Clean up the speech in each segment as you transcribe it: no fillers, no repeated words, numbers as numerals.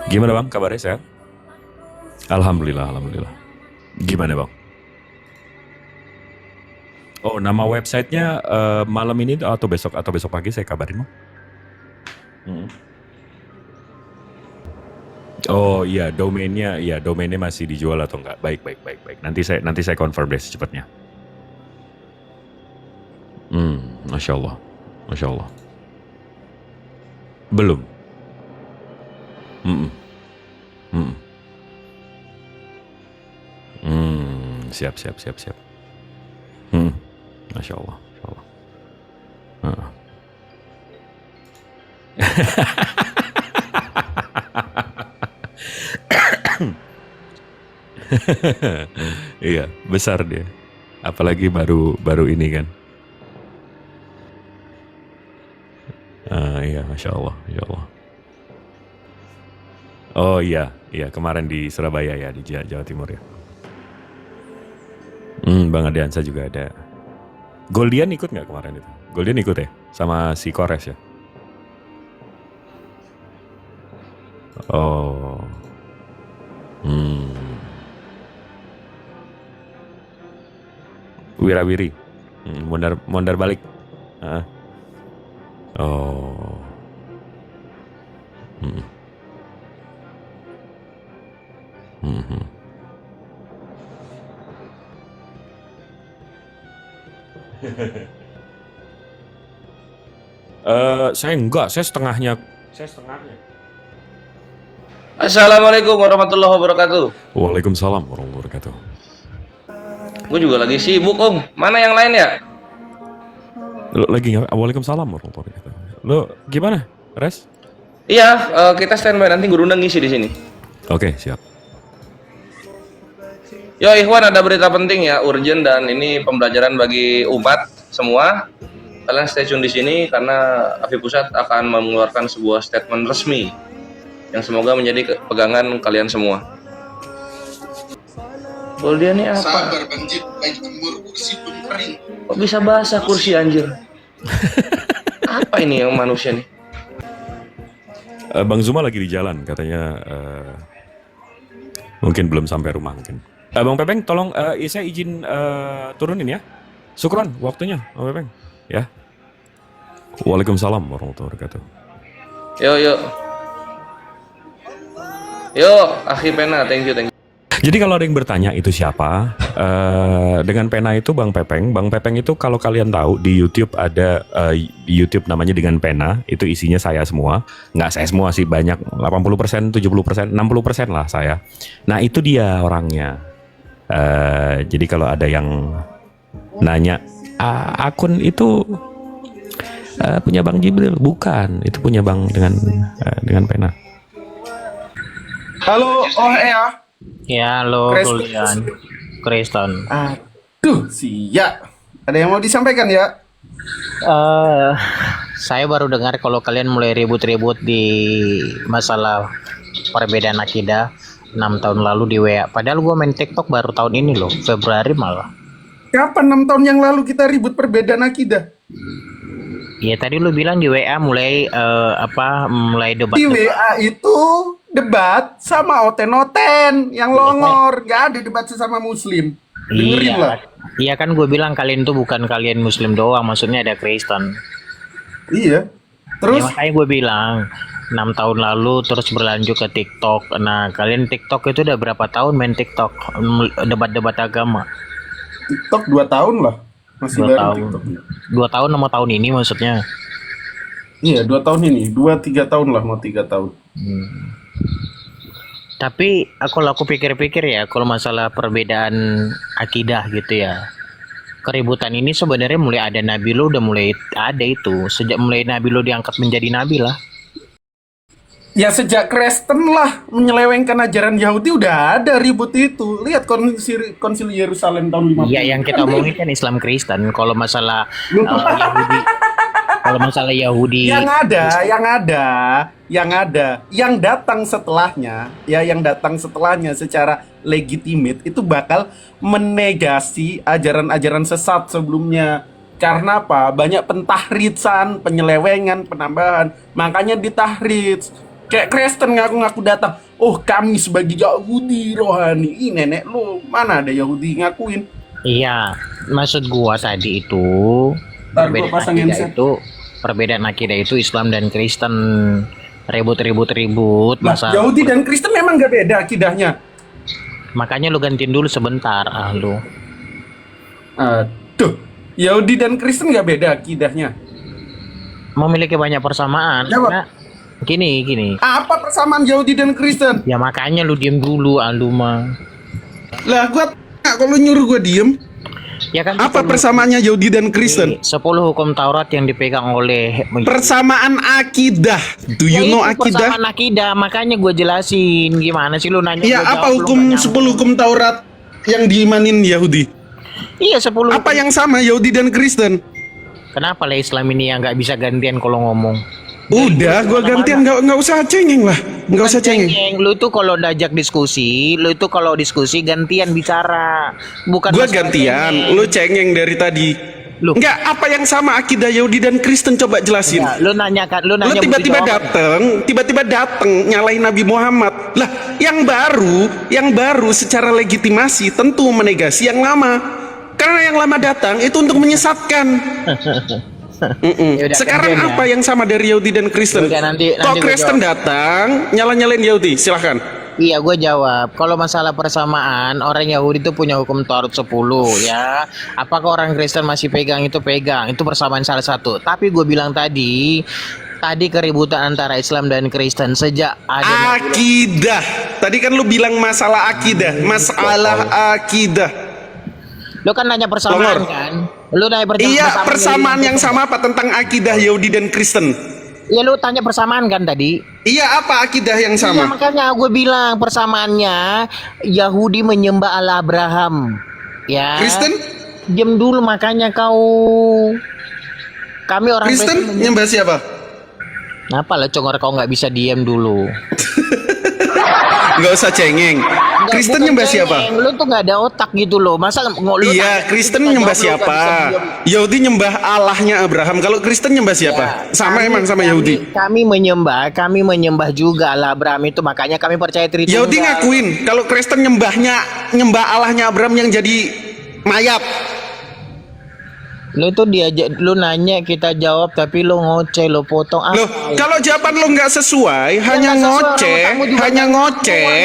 Gimana bang, kabarnya sehat? Alhamdulillah, alhamdulillah. Gimana bang? Oh, nama websitenya malam ini atau besok pagi saya kabarin bang. Hmm. Oh iya, domainnya masih dijual atau enggak? Baik, baik, baik, baik. Nanti saya confirm deh secepatnya. Masya Allah, masya Allah. Belum. Mm-mm, mm-mm. Siap, siap, siap, siap. Hmm, masya Allah, masya Allah. Heeh. Iya, besar dia. Apalagi baru baru ini kan. Iya, masya Allah, masya Allah. Oh iya, iya kemarin di Surabaya ya di Jawa Timur ya. Bang Adiansa juga ada. Goldian ikut nggak kemarin itu? Goldian ikut ya, sama si Kores ya. Oh, hmm, Wirawiri, mondar mondar balik. Heeh. Oh, hmm, hmm, hmm. Saya enggak, saya setengahnya. Saya setengahnya. Assalamualaikum warahmatullahi wabarakatuh. Waalaikumsalam warahmatullahi wabarakatuh. Gue juga lagi sibuk om. Mana yang lain ya? Lo lagi nggak? Waalaikumsalam warahmatullahi wabarakatuh. Lo gimana, Res? Iya, kita standby nanti guru undang ngisi di sini. Oke, siap. Yo Ikhwan, ada berita penting ya, urgent dan ini pembelajaran bagi umat semua. Kalian stay tune di sini karena AFI Pusat akan mengeluarkan sebuah statement resmi yang semoga menjadi pegangan kalian semua. Goldia ini apa? Sabar banjir, baik jemur kursi pun kering. Kok bisa basah kursi anjir? Apa ini yang manusia nih? Bang Zuma lagi di jalan, katanya mungkin belum sampai rumah mungkin. Bang Pepeng, tolong saya izin turunin ya. Syukran waktunya, Bang Pepeng. Ya. Waalaikumsalam warahmatullahi wabarakatuh. Yo, Akhi Pena, thank you. Jadi kalau ada yang bertanya itu siapa, dengan pena itu Bang Pepeng. Bang Pepeng itu kalau kalian tahu di YouTube ada di YouTube namanya dengan pena, itu isinya saya semua. Nggak saya semua sih, banyak 80%, 70%, 60% lah saya. Nah itu dia orangnya. Jadi kalau ada yang nanya, akun itu punya Bang Jibril, bukan, itu punya Bang dengan pena. Halo, oh ya. Ya, halo Kristen. Julian, Kristen. Aduh, siap. Ada yang mau disampaikan ya? Saya baru dengar kalau kalian mulai ribut-ribut di masalah perbedaan akidah 6 tahun lalu di WA. Padahal gue main TikTok baru tahun ini loh, Februari malah. Kapan 6 tahun yang lalu kita ribut perbedaan akidah? Ya tadi lu bilang di WA mulai mulai debat. Di WA itu debat sama oten-oten yang longor. Gak ada debat sesama muslim. Dengerin lah. Iya kan gue bilang kalian tuh bukan kalian Muslim doang, maksudnya ada Kristen. Iya. Terus? Ya, makanya gue bilang 6 tahun lalu terus berlanjut ke TikTok. Nah kalian TikTok itu udah berapa tahun main TikTok debat-debat agama? TikTok 2 tahun lah. Masih 2 baru tahun. TikTok. 2 tahun sama tahun ini maksudnya. Iya, 2 tahun ini. 2-3 tahun lah, mau 3 tahun. Tapi kalau aku pikir-pikir ya, kalau masalah perbedaan akidah gitu ya, keributan ini sebenarnya mulai ada Nabi lo udah mulai ada itu. Sejak mulai Nabi lo diangkat menjadi Nabi lah. Ya sejak Kristen lah menyelewengkan ajaran Yahudi udah ada ribut itu. Lihat konsil Yerusalem tahun 50. Iya, yang kita omongin kan Islam Kristen. Kalau masalah Yahudi, kalau masalah Yahudi, yang datang setelahnya, ya yang datang setelahnya secara legitimate itu bakal menegasi ajaran-ajaran sesat sebelumnya. Karena apa? Banyak pentahridsan, penyelewengan, penambahan. Makanya ditahrij. Kayak Kristen ngaku-ngaku datang. Oh, kami sebagai Yahudi rohani. Ih, nenek lu mana ada Yahudi ngakuin? Iya, maksud gua tadi itu Ntar gua pasangin set. perbedaan akidah itu Islam dan Kristen. Ribut Lah, masa. Yahudi dan Kristen memang gak beda akidahnya. Makanya lu gantiin dulu sebentar, lu. Tuh, Yahudi dan Kristen gak beda akidahnya. Memiliki banyak persamaan. Jawab. Karena gini. Apa persamaan Yahudi dan Kristen? Ya makanya lu diem dulu, lu mah. Lah, gua tanya, kalau nyuruh gua diem. Ya kan Apa persamaannya Yahudi dan Kristen? 10 hukum Taurat yang dipegang oleh Persamaan akidah. Do you know itu akidah? persamaan akidah, makanya gue jelasin gimana sih lu nanya. Iya, gua apa jawab, lu hukum nggak nyambung. 10 hukum Taurat yang diimanin Yahudi? Iya 10 Apa yang sama Yahudi dan Kristen? Kenapa lah Islam ini yang nggak bisa gantian kalau ngomong? Udah, gua gantian, nggak usah cengeng lah, nggak usah cengeng. Lu tuh kalau diajak diskusi, gantian bicara, bukan Gua masalah gantian, cengeng. lu cengeng dari tadi. Lu. Enggak, apa yang sama akidah Yahudi dan Kristen, coba jelasin. Ya, lu nanya Lu tiba-tiba dateng nyalain Nabi Muhammad. Lah, yang baru secara legitimasi tentu menegasi yang lama. Karena yang lama datang itu untuk menyesatkan. Yaudah, Sekarang gantian ya. apa yang sama dari Yahudi dan Kristen? Yaudah, nanti Kok gua Kristen jawab. datang nyala-nyalain Yahudi? Silahkan. Iya, gue jawab. Kalau masalah persamaan, orang Yahudi itu punya hukum Taurat 10 ya. Apakah orang Kristen masih pegang? Itu persamaan salah satu. Tapi gue bilang tadi keributan antara Islam dan Kristen sejak ada Akidah. Tadi kan lu bilang masalah akidah, masalah akidah. Lo kan nanya persamaan Longor. kan? Lo nanya Iya, persamaan yang sama apa tentang akidah Yahudi dan Kristen? Iya, lo tanya persamaan kan tadi? Iya, apa akidah yang Iya, sama? makanya gue bilang persamaannya Yahudi menyembah Allah Abraham. Ya. Kristen? Diam dulu makanya kau. Kami orang Kristen nyembah siapa? Kenapa lah congor kau nggak bisa diam dulu? Nggak usah cengeng. Nggak, Kristen bukan nyembah cengeng. siapa? Lu tuh nggak ada otak gitu loh. Masa lu Iya, Kristen nyembah siapa? Yahudi nyembah Allahnya Abraham. Kalau Kristen nyembah siapa? Sama emang sama Yahudi. Kami menyembah juga Allah Abraham itu, makanya kami percaya Tritunggal. Yahudi ngakuin kalau Kristen nyembah Allahnya Abraham yang jadi mayat. Lu itu lu nanya kita jawab tapi lu ngoceh, lu potong apa? Loh, kalau jawaban lo nggak sesuai, hanya ngoceh.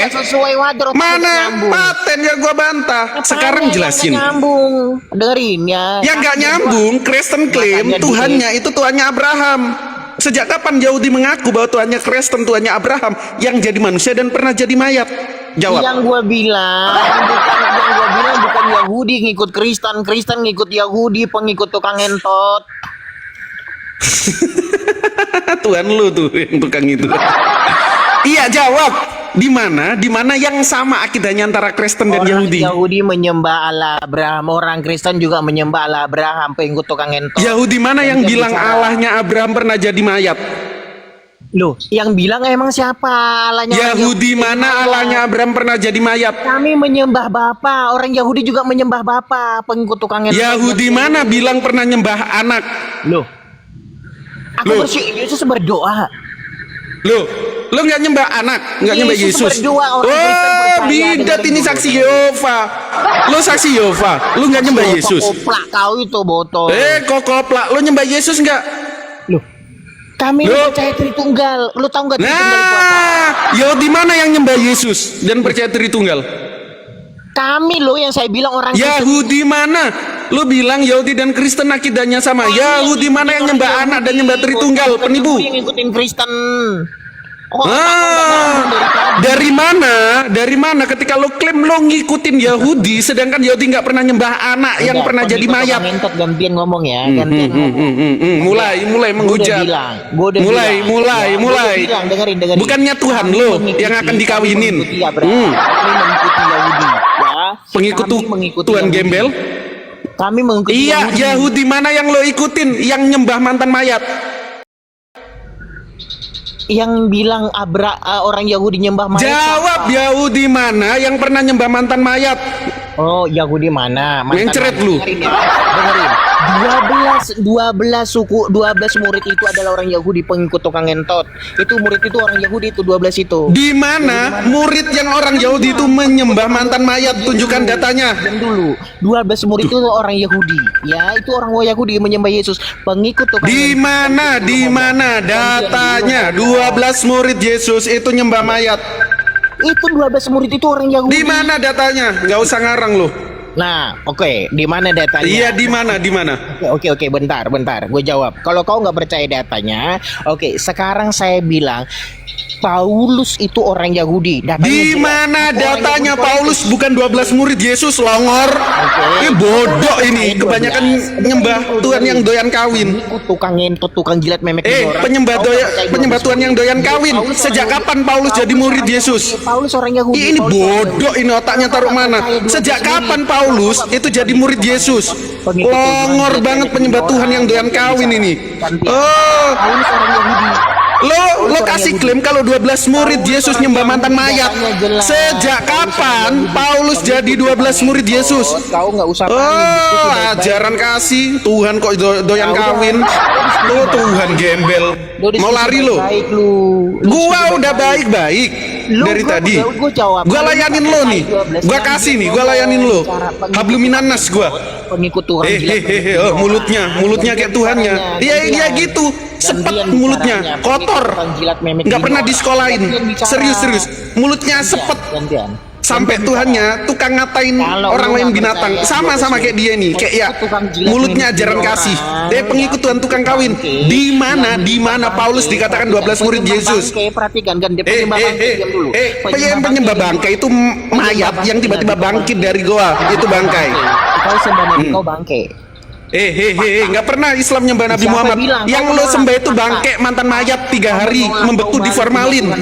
Sesuai wajar. Mana paten ya gua bantah. Sekarang jelasin. Nyambung. Dengerin ya. Yang nggak nyambung, Kristen klaim Makanya Tuhannya itu Tuhannya Abraham. Sejak kapan Yahudi mengaku bahwa Tuhannya Kristen, Tuhannya Abraham yang jadi manusia dan pernah jadi mayat? Jawab. Yang gua bilang bukan Yahudi ngikut Kristen, Kristen ngikut Yahudi, pengikut tukang entot. Tuhan lu tuh yang tukang itu. Iya, jawab. Di mana yang sama akidahnya antara Kristen dan Yahudi? Yahudi menyembah Allah Abraham, orang Kristen juga menyembah Allah Abraham, pengikut tukang entot. Yahudi mana yang bilang Allahnya Abraham pernah jadi mayat? Loh, yang bilang emang siapa Allahnya? Yahudi mana Allahnya Abraham pernah jadi mayat? Kami menyembah Bapa, orang Yahudi juga menyembah Bapa, pengikut tukang entot. Yahudi mana bilang pernah nyembah anak? Loh, aku Loh. Yesus berdoa. Loh, lo nggak nyembah anak, nggak nyembah Yesus Yesus. berdoa, orang Kristen Oh, percaya bidat dengan ini Yesus. saksi Yehova. Lo saksi Yehova, lo nggak nyembah Yesus. Koplak kau itu botol. Kok koplak, lo nyembah Yesus nggak? Loh, kami Loh. percaya Tritunggal. Lu tahu nggak Tritunggal itu apa? Nah, Yahudi mana yang nyembah Yesus dan percaya Tritunggal? Kami loh yang saya bilang orang Kristen. Yahudi mana? Lo bilang Yahudi dan Kristen akidahnya sama. Yahudi mana yang nyembah anak dan nyembah Tritunggal? Penipu. Yang ngikutin Kristen. Oh, Dari mana ketika lo klaim lo ngikutin Yahudi sedangkan Yahudi nggak pernah nyembah anak yang pernah jadi mayat? Gantian ngomong ya, gantian ngomong. Mulai menghujat. Gua udah Mulai. bilang, dengerin. Bukannya Tuhan Kami lo mengikuti- yang akan dikawinin. Kami mengikuti Abraham, kami mengikuti Yahudi, ya. Pengikut Kami mengikuti Tuhan Yahudi. gembel. Kami mengikuti Iya, Yahudi mana yang lo ikutin yang nyembah mantan mayat? Yang bilang orang Yahudi nyembah mayat. Jawab, siapa? Yahudi mana yang pernah nyembah mantan mayat? Oh, Yahudi mana? Mencret lu. Dengerin ya. Dengerin. 12 suku, 12 murid itu adalah orang Yahudi, pengikut tukang ngentot. Itu murid itu orang Yahudi itu 12 itu. Di mana murid yang orang Yahudi itu menyembah mantan mayat? Tunjukkan datanya. Dan dulu 12 murid itu orang Yahudi. Ya, itu orang Yahudi menyembah Yesus. Pengikut tukang Di mana datanya? 12 murid Yesus itu nyembah mayat. Itu 12 murid itu orang Yahudi. Di mana datanya? Nggak usah ngarang lu. Nah, oke, di mana datanya? Iya, di mana? Oke, bentar, gue jawab. Kalau kau nggak percaya datanya, oke, sekarang saya bilang Paulus itu orang Yahudi. Di mana datanya Paulus bukan 12 murid Yesus, longor? Ini bodoh ini, kebanyakan nyembah Tuhan yang doyan kawin. Itu tukang ngentot, tukang jilat memek Penyembah Tuhan yang doyan kawin. Sejak kapan Paulus jadi murid Yesus? Paulus orang Yahudi. Ini bodoh ini, otaknya taruh mana? Sejak kapan Paulus itu jadi murid Yesus? Longor banget penyembah Tuhan yang doyan kawin ini. Oh, Paulus orang Yahudi. Lo kasih klaim kalau 12 murid Yesus nyembah mantan mayat. Sejak kapan Paulus jadi 12 murid Yesus? Kau nggak usah Oh, ajaran kasih Tuhan kok doyan kawin. Tuh Tuhan gembel. Mau lari lo? Gua udah baik-baik dari tadi. Gua layanin lo nih. Gua kasih nih, gua layanin lo. Habluminanas gua. Pengikut Tuhan. Oh, mulutnya kayak Tuhannya. Iya gitu. Sepet mulutnya, kotor, nggak pernah disekolahin, serius, mulutnya sepet, sampai Tuhannya tukang ngatain orang lain binatang, sama kayak dia nih, kayak ya, mulutnya ajaran kasih, dia pengikut Tuhan tukang kawin. Di mana Paulus dikatakan 12 murid Yesus? Perhatikan kan, penyembah bangkai itu mayat yang tiba-tiba bangkit dari goa, itu bangkai. Kau sembah Nabi, kau bangkai. Nggak pernah Islam nyembah Nabi Muhammad. Yang lo sembah itu bangke mantan mayat 3 hari membeku di formalin.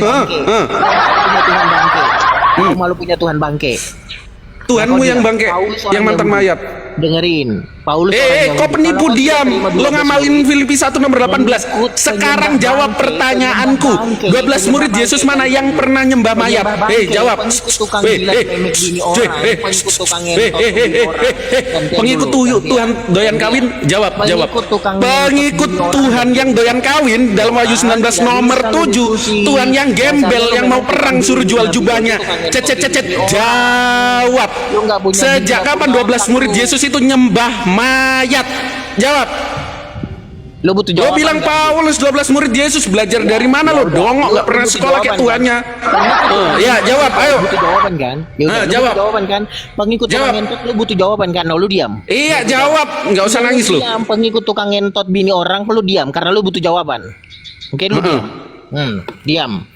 Malu punya Tuhan bangke. Tuhanmu yang bangke, yang mantan mayat. Dengerin, Paulus kok penipu, diam. Lo ngamalin Filipi 1 nomor 18. Sekarang jawab pertanyaanku. 12 murid Yesus mana yang pernah nyembah mayat? Jawab. Pengikut Tuhan doyan kawin? Jawab. Pengikut Tuhan yang doyan kawin dalam Wahyu 19 nomor 7. Tuhan yang gembel, yang mau perang suruh jual jubahnya. Jawab. Sejak kapan 12 murid Yesus itu nyembah mayat? Jawab. Lo butuh jawaban. Lo bilang Paulus 12 murid Yesus, belajar dari mana lo? Dongok, nggak pernah sekolah kayak Tuhannya. Ya jawab, ayo. Butuh jawaban kan? Jawab. Jawaban kan? Pengikut tukang ngentot lo butuh jawaban kan? No, lo diam. Iya jawab, nggak usah nangis lo. Diam, pengikut tukang ngentot bini orang lo diam karena lo butuh jawaban. Oke, lo diam. Diam.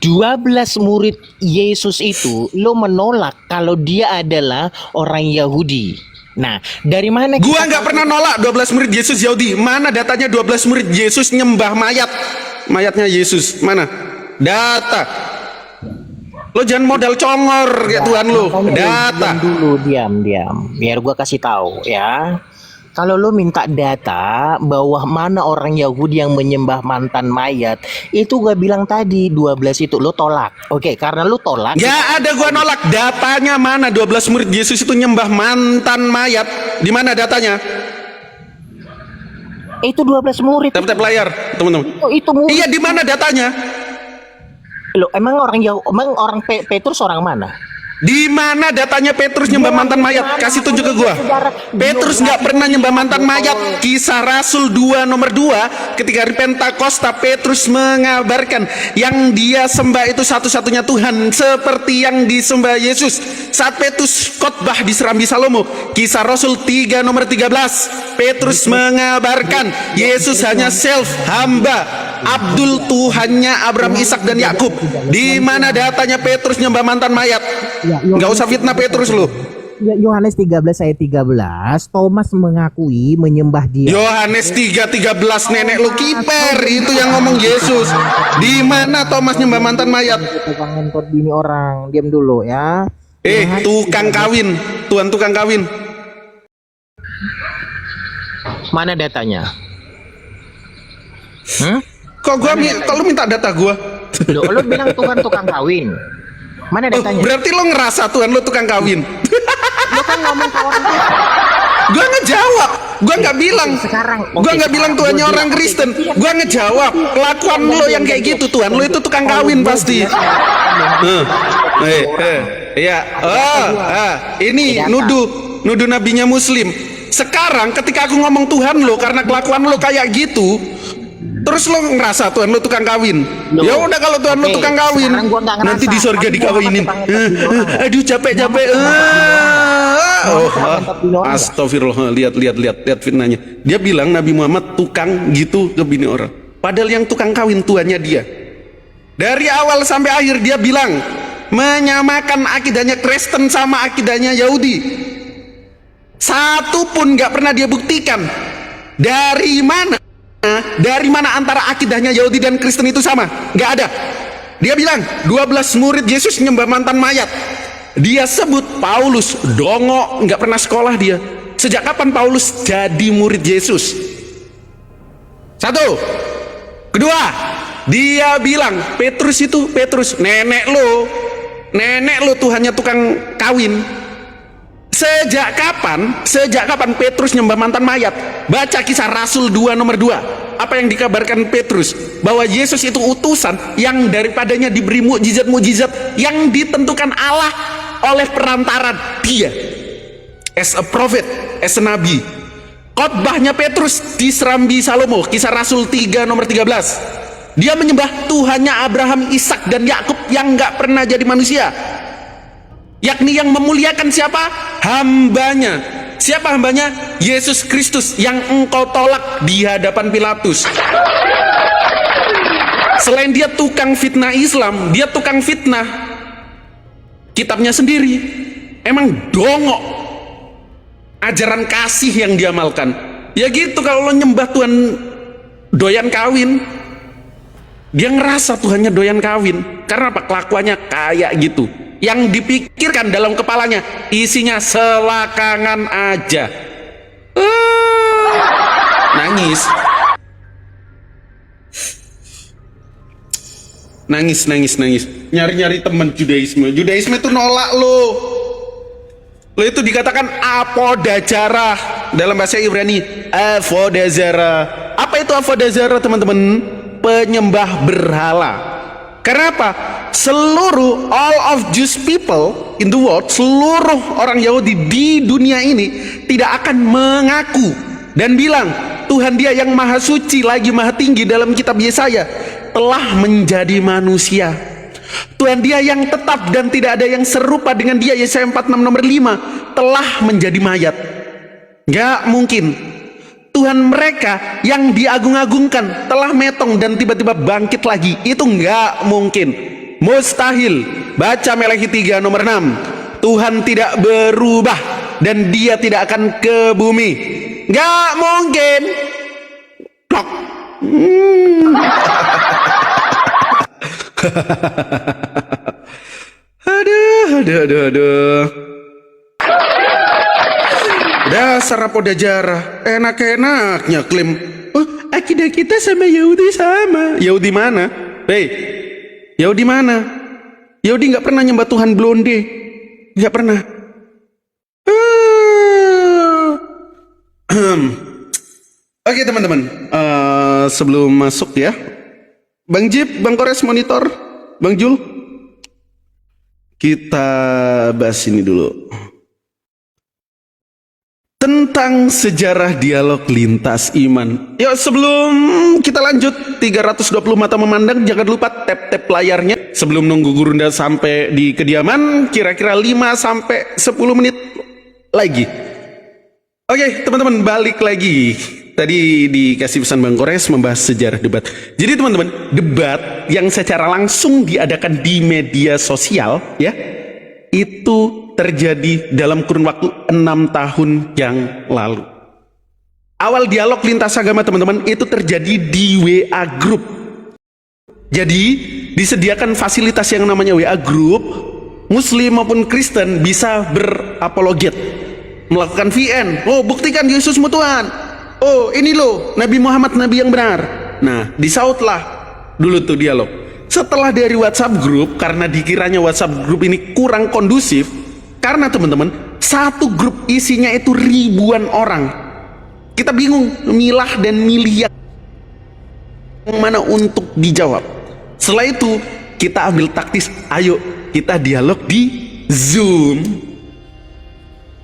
12 murid Yesus itu lo menolak kalau dia adalah orang Yahudi. Nah, dari mana kita... Gua nggak pernah nolak 12 murid Yesus Yahudi. Mana datanya 12 murid Yesus nyembah mayat? Mayatnya Yesus, mana? Data. Lo jangan modal congor kayak Tuhan lo. Data. Diam. Biar gua kasih tahu ya. Kalau lo minta data bahwa mana orang Yahudi yang menyembah mantan mayat, itu gue bilang tadi 12 itu lo tolak. Oke, karena lo tolak. Ya ada gua nolak. Datanya mana 12 murid Yesus itu nyembah mantan mayat? Di mana datanya? Itu 12 murid. Tap layar, teman-teman. Oh, itu murid. Iya, di mana datanya? Lo emang orang Petrus orang mana? Di mana datanya Petrus nyembah mantan mayat? Kasih tunjuk ke gua. Petrus nggak pernah nyembah mantan mayat. Kisah Rasul 2 nomor 2, ketika hari Pentakosta Petrus mengabarkan yang dia sembah itu satu-satunya Tuhan seperti yang disembah Yesus. Saat Petrus khotbah di Serambi Salomo, Kisah Rasul 3 nomor 13, Petrus mengabarkan Yesus hanya self, hamba, Abdul, Tuhannya Abraham, Ishak dan Yakub. Di mana datanya Petrus nyembah mantan mayat? Nggak usah fitnah Petrus lu. Yohanes 13 ayat 13, Thomas mengakui menyembah dia. Yohanes 3:13, nenek lu kiper, itu yang ngomong Yesus. Di mana Thomas nyembah mantan mayat? Tukang ngentot bini orang, diam dulu ya. Tukang kawin, Tuhan tukang kawin. Mana datanya? Kok lu minta data gua? Lo bilang Tuhan tukang kawin. Mana datanya? Berarti lo ngerasa Tuhan lo tukang kawin. Gua ngejawab, gua nggak bilang, gua nggak bilang Tuhannya orang Kristen. Gua ngejawab, kelakuan lo yang kayak gitu, Tuhan lo itu tukang kawin pasti. Ini nuduh nabinya Muslim. Sekarang ketika aku ngomong Tuhan lo karena kelakuan lo kayak gitu, terus lo ngerasa Tuhan lo tukang kawin. Ya udah, kalau Tuhan lo tukang kawin, nanti di surga dikawinin. Aduh, capek. Astagfirullah, lihat fitnahnya. Dia bilang Nabi Muhammad tukang gitu ke bini orang. Padahal yang tukang kawin tuannya dia. Dari awal sampai akhir dia bilang menyamakan akidahnya Kristen sama akidahnya Yahudi. Satu pun nggak pernah dia buktikan. Dari mana antara akidahnya Yahudi dan Kristen itu sama? Nggak ada. Dia bilang 12 murid Yesus nyembah mantan mayat. Dia sebut Paulus dongo, nggak pernah sekolah dia. Sejak kapan Paulus jadi murid Yesus? Satu. Kedua, dia bilang Petrus nenek lo Tuhannya tukang kawin. Sejak kapan Petrus nyembah mantan mayat? Baca Kisah Rasul 2 nomor 2. Apa yang dikabarkan Petrus? Bahwa Yesus itu utusan yang daripadanya diberi mukjizat-mukjizat yang ditentukan Allah oleh perantara dia. As a prophet, as a nabi. Khotbahnya Petrus di Serambi Salomo, Kisah Rasul 3 nomor 13. Dia menyembah Tuhannya Abraham, Ishak dan Yakub yang nggak pernah jadi manusia. Yakni yang memuliakan siapa? Hambanya. Siapa hambanya? Yesus Kristus yang engkau tolak di hadapan Pilatus. Selain dia tukang fitnah Islam, dia tukang fitnah kitabnya sendiri. Emang dongok ajaran kasih yang diamalkan. Ya gitu, kalau lo nyembah Tuhan doyan kawin, dia ngerasa Tuhannya doyan kawin. Karena apa? Kelakuannya kayak gitu. Yang dipikirkan dalam kepalanya isinya selakangan aja. Nangis. Nyari teman Judaisme itu nolak lo itu dikatakan apodazara dalam bahasa Ibrani. Apodazara. Apa itu apodazara, teman-teman? Penyembah berhala. Kenapa? All of Jewish people in the world, seluruh orang Yahudi di dunia ini tidak akan mengaku dan bilang Tuhan dia yang maha suci lagi maha tinggi dalam kitab Yesaya telah menjadi manusia. Tuhan dia yang tetap dan tidak ada yang serupa dengan dia, Yesaya 46 nomor 5, telah menjadi mayat. Gak mungkin. Tuhan mereka yang diagung-agungkan telah metong dan tiba-tiba bangkit lagi. Itu nggak mungkin, mustahil. Baca Meleakhi 3 nomor 6. Tuhan tidak berubah dan dia tidak akan ke bumi. Nggak mungkin. Plok. Aduh. Dasar apodazara, enak-enaknya klaim, akidah kita sama Yahudi sama. Yahudi mana? Yahudi mana? Yahudi nggak pernah nyembah Tuhan blonde, nggak pernah. Oke teman-teman, sebelum masuk ya, Bang Jip, Bang Kores monitor, Bang Jul, kita bahas ini dulu. Tentang sejarah dialog lintas iman. Yuk, sebelum kita lanjut 320 mata memandang, jangan lupa tap layarnya sebelum nunggu Gurunda sampai di kediaman, kira-kira 5 sampai 10 menit lagi. Oke, teman-teman, balik lagi. Tadi dikasih pesan Bang Kores membahas sejarah debat. Jadi teman-teman, debat yang secara langsung diadakan di media sosial ya, itu terjadi dalam kurun waktu 6 tahun yang lalu. Awal dialog lintas agama teman-teman itu terjadi di WA Group. Jadi disediakan fasilitas yang namanya WA Group. Muslim maupun Kristen bisa berapologet, melakukan VN. Oh, buktikan Yesusmu Tuhan. Oh, ini loh Nabi Muhammad Nabi yang benar. Nah, disautlah dulu tuh dialog. Setelah dari WhatsApp Group, karena dikiranya WhatsApp Group ini kurang kondusif, karena teman-teman Satu grup isinya itu ribuan orang. Kita bingung milah dan milih yang mana untuk dijawab. Setelah itu kita ambil taktis, ayo kita dialog di Zoom.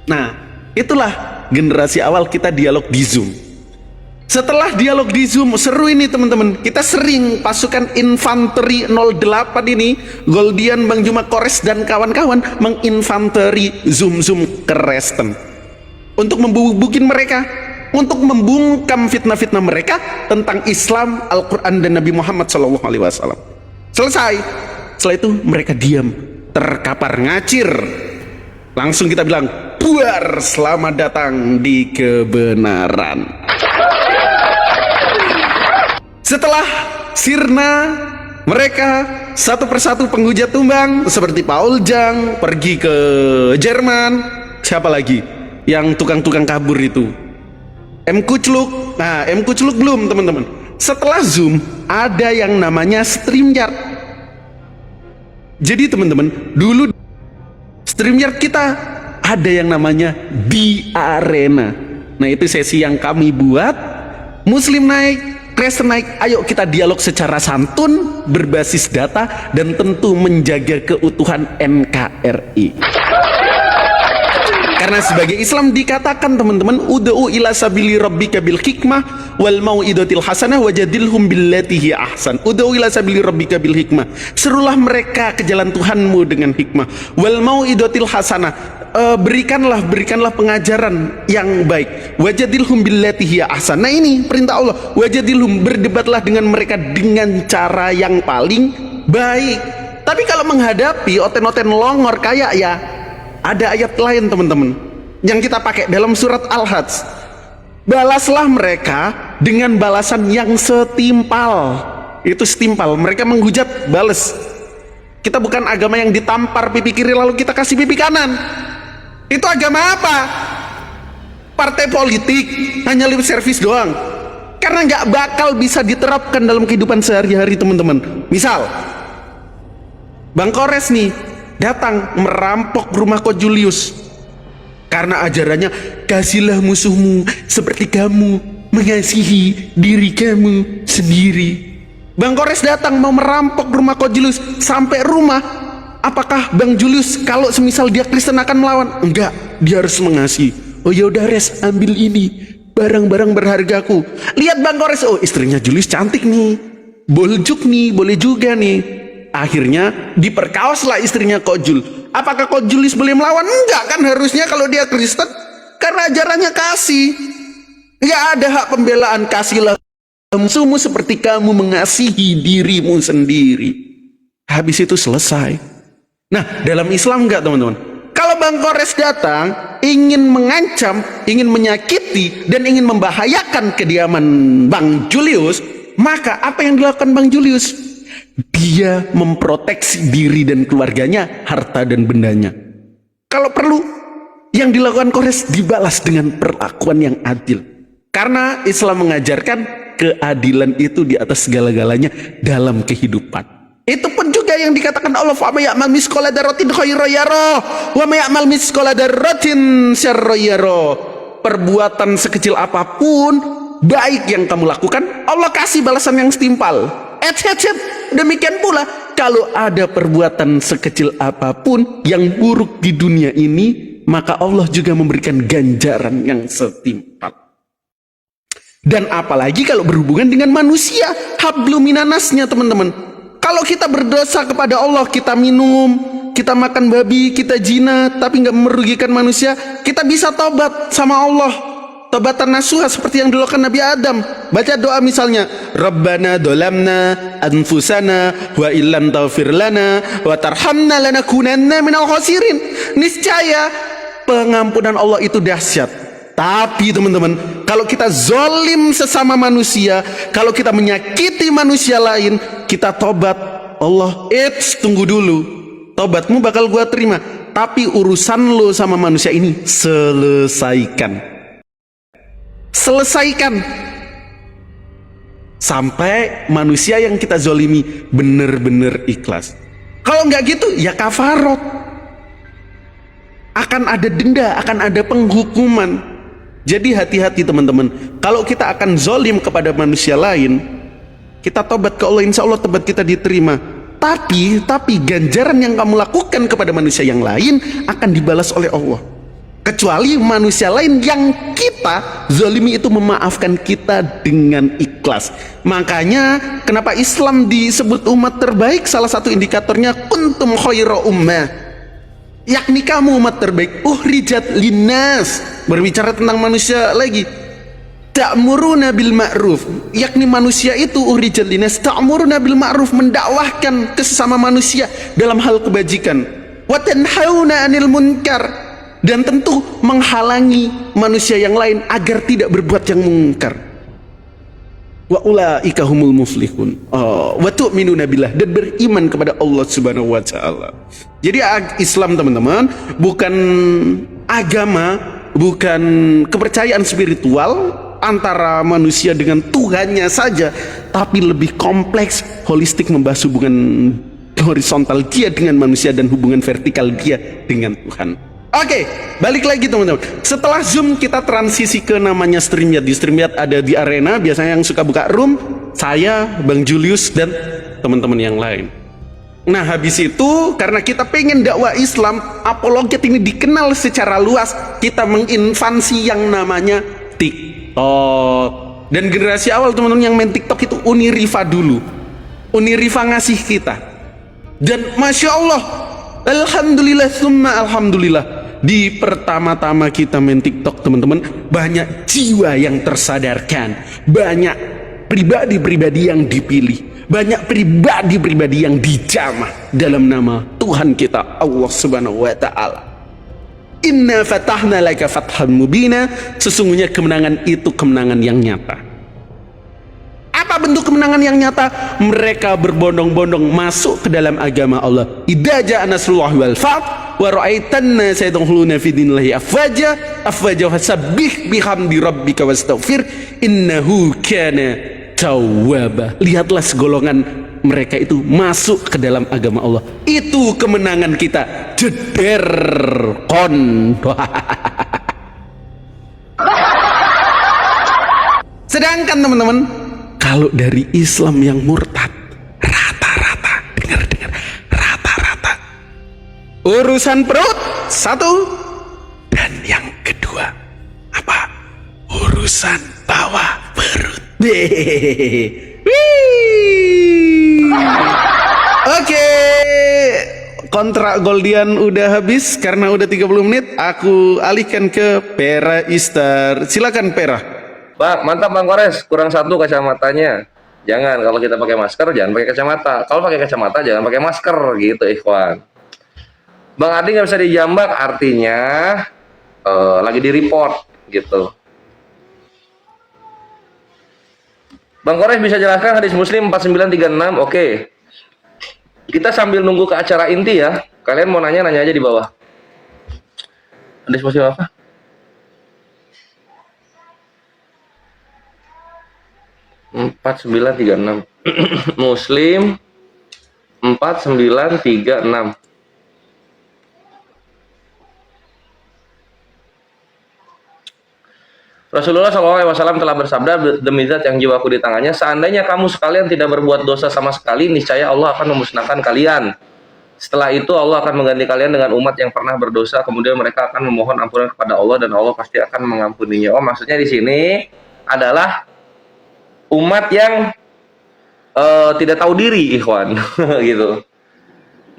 Nah, itulah generasi awal kita dialog di Zoom. Setelah dialog di Zoom, seru ini teman-teman. Kita sering pasukan infanteri 08 ini, Goldian, Bang Juma Kores dan kawan-kawan menginfanteri Zoom ke Resten untuk membubukin mereka, untuk membungkam fitnah-fitnah mereka tentang Islam, Al-Quran dan Nabi Muhammad SAW. Selesai. Setelah itu mereka diam, terkapar ngacir. Langsung kita bilang, buar, selamat datang di kebenaran. Setelah sirna, mereka satu persatu penghujat tumbang seperti Paul Jang pergi ke Jerman. Siapa lagi yang tukang-tukang kabur itu? M. Kucluk. Nah, M. Kucluk belum teman-teman. Setelah Zoom ada yang namanya StreamYard. Jadi teman-teman, dulu StreamYard kita ada yang namanya di Arena. Nah, itu sesi yang kami buat. Muslim naik, Kristen naik, ayo kita dialog secara santun, berbasis data, dan tentu menjaga keutuhan NKRI. Karena sebagai Islam dikatakan teman-teman, ud'u ila sabili rabbika bil hikmah wal mau'idatil hasanah wajadilhum billati hi ahsan. Ud'u ila sabili rabbika bil hikmah. Serulah mereka ke jalan Tuhanmu dengan hikmah. Wal mau'idatil hasanah. Berikanlah pengajaran yang baik. Wajadilhum billati hi ahsan. Nah ini perintah Allah. Wajadilhum, berdebatlah dengan mereka dengan cara yang paling baik. Tapi kalau menghadapi oten-oten longor kayak ya, ada ayat lain teman-teman yang kita pakai dalam surat Al-Hajj. Balaslah mereka dengan balasan yang setimpal. Itu setimpal, mereka menghujat, bales. Kita bukan agama yang ditampar pipi kiri lalu kita kasih pipi kanan. Itu agama apa? Partai politik, hanya lip service doang. Karena nggak bakal bisa diterapkan dalam kehidupan sehari-hari teman-teman. Misal Bang Kores nih datang merampok rumah Ko Julius karena ajarannya kasihlah musuhmu seperti kamu mengasihi diri kamu sendiri. Bang Kores datang mau merampok rumah Ko Julius sampai rumah. Apakah Bang Julius kalau semisal dia Kristen akan melawan? Enggak, dia harus mengasihi. Oh ya udah Res, ambil ini barang-barang berhargaku. Lihat Bang Kores, oh istrinya Julius cantik nih, boljuk nih, boleh juga nih. Akhirnya diperkaoslah istrinya Kojul. Apakah Kojulis boleh melawan? Enggak kan, harusnya kalau dia Kristen, karena ajarannya kasih. Enggak ada hak pembelaan, kasihlah musuhmu seperti kamu mengasihi dirimu sendiri. Habis itu selesai. Nah, dalam Islam enggak teman-teman. Kalau Bang Kores datang ingin mengancam, ingin menyakiti dan ingin membahayakan kediaman Bang Julius, maka apa yang dilakukan Bang Julius? Dia memproteksi diri dan keluarganya, harta dan bendanya. Kalau perlu, yang dilakukan Kores dibalas dengan perlakuan yang adil. Karena Islam mengajarkan keadilan itu di atas segala-galanya dalam kehidupan. Itu pun juga yang dikatakan Allah, "Fa may ya'mal misqala dzarratin khairan yarah, wa may ya'mal misqala dzarratin syarran yarah." Perbuatan sekecil apapun baik yang kamu lakukan, Allah kasih balasan yang setimpal. Demikian pula kalau ada perbuatan sekecil apapun yang buruk di dunia ini, maka Allah juga memberikan ganjaran yang setimpal. Dan apalagi kalau berhubungan dengan manusia, hablum minanasnya teman-teman. Kalau kita berdosa kepada Allah, kita minum, kita makan babi, kita zina, tapi nggak merugikan manusia, kita bisa tobat sama Allah. Tobatan nasuha seperti yang dilakukan Nabi Adam. Baca doa misalnya, Rabbana dolamna anfusana wa illam taghfir lana wa tarhamna lanakunanna minal khasirin. Niscaya pengampunan Allah itu dahsyat. Tapi teman-teman, kalau kita zolim sesama manusia, kalau kita menyakiti manusia lain, kita tobat, Allah, tunggu dulu, tobatmu bakal gua terima, tapi urusan lo sama manusia ini selesaikan sampai manusia yang kita zolimi benar-benar ikhlas. Kalau nggak gitu ya kafarot. akan ada denda, akan ada penghukuman. Jadi hati-hati teman-teman. Kalau kita akan zolim kepada manusia lain, kita tobat ke Allah, insya Allah tobat kita diterima. Tapi ganjaran yang kamu lakukan kepada manusia yang lain akan dibalas oleh Allah. Kecuali manusia lain yang kita zalimi itu memaafkan kita dengan ikhlas. Makanya kenapa Islam disebut umat terbaik, salah satu indikatornya kuntum khaira ummah, yakni kamu umat terbaik, uhrijat linnas. Berbicara tentang manusia lagi, ta'muruna bil ma'ruf, yakni manusia itu uhrijat linnas, ta'muruna bil ma'ruf, mendakwahkan ke sesama manusia dalam hal kebajikan, wa tanhauna 'anil munkar, dan tentu menghalangi manusia yang lain agar tidak berbuat yang mungkar. Wa ulaika humul muflihun. Wa tu'minuna billah, dan beriman kepada Allah Subhanahu wa taala. Jadi Islam teman-teman bukan agama, bukan kepercayaan spiritual antara manusia dengan Tuhannya saja, tapi lebih kompleks, holistik, membahas hubungan horizontal dia dengan manusia dan hubungan vertikal dia dengan Tuhan. Oke, balik lagi teman-teman. Setelah Zoom kita transisi ke namanya StreamYard. Di StreamYard ada di Arena, biasanya yang suka buka room, saya, Bang Julius, dan teman-teman yang lain. Nah habis itu karena kita pengen dakwah Islam, apologet ini dikenal secara luas, kita menginvasi yang namanya TikTok. Dan generasi awal teman-teman yang main TikTok itu Unirifa dulu. Unirifa ngasih kita. Dan Masya Allah, alhamdulillah summa alhamdulillah, di pertama-tama kita main TikTok teman-teman, banyak jiwa yang tersadarkan, banyak pribadi-pribadi yang dipilih, banyak pribadi-pribadi yang dijamah dalam nama Tuhan kita Allah Subhanahu wa taala. Inna fatahna laka fathan mubina, sesungguhnya kemenangan itu kemenangan yang nyata. Apa bentuk kemenangan yang nyata? Mereka berbondong-bondong masuk ke dalam agama Allah. Idza ja'a nasrullahi wal fath wa ra'aitan nasa yadkhuluna fi dinillahi afwaja fasabbih bihamdi rabbika wastaghfir innahu kana tawwaba. Lihatlah segolongan mereka itu masuk ke dalam agama Allah. Itu kemenangan kita. Jeder kon. Sedangkan teman-teman, kalau dari Islam yang murtad, rata-rata, dengar, rata-rata urusan perut satu, dan yang kedua apa? Urusan bawah perut. Oke, kontrak Goldian udah habis karena udah 30 menit. Aku alihkan ke Pera Istar. Silakan Pera. Bang, mantap Bang Kores, kurang satu kacamatanya. Jangan, kalau kita pakai masker jangan pakai kacamata. Kalau pakai kacamata jangan pakai masker gitu, ikhwan. Bang Adi nggak bisa dijambak, artinya lagi di report gitu. Bang Kores bisa jelaskan hadis Muslim 4936? Oke. Kita sambil nunggu ke acara inti ya. Kalian mau nanya aja di bawah. Hadis Muslim apa? Empat 4936 Muslim 4936. Rasulullah SAW telah bersabda, demi zat yang jiwaku di tangannya, seandainya kamu sekalian tidak berbuat dosa sama sekali, niscaya Allah akan memusnahkan kalian. Setelah itu Allah akan mengganti kalian dengan umat yang pernah berdosa, kemudian mereka akan memohon ampunan kepada Allah dan Allah pasti akan mengampuninya. Oh, maksudnya di sini adalah umat yang tidak tahu diri, ikhwan. Gitu.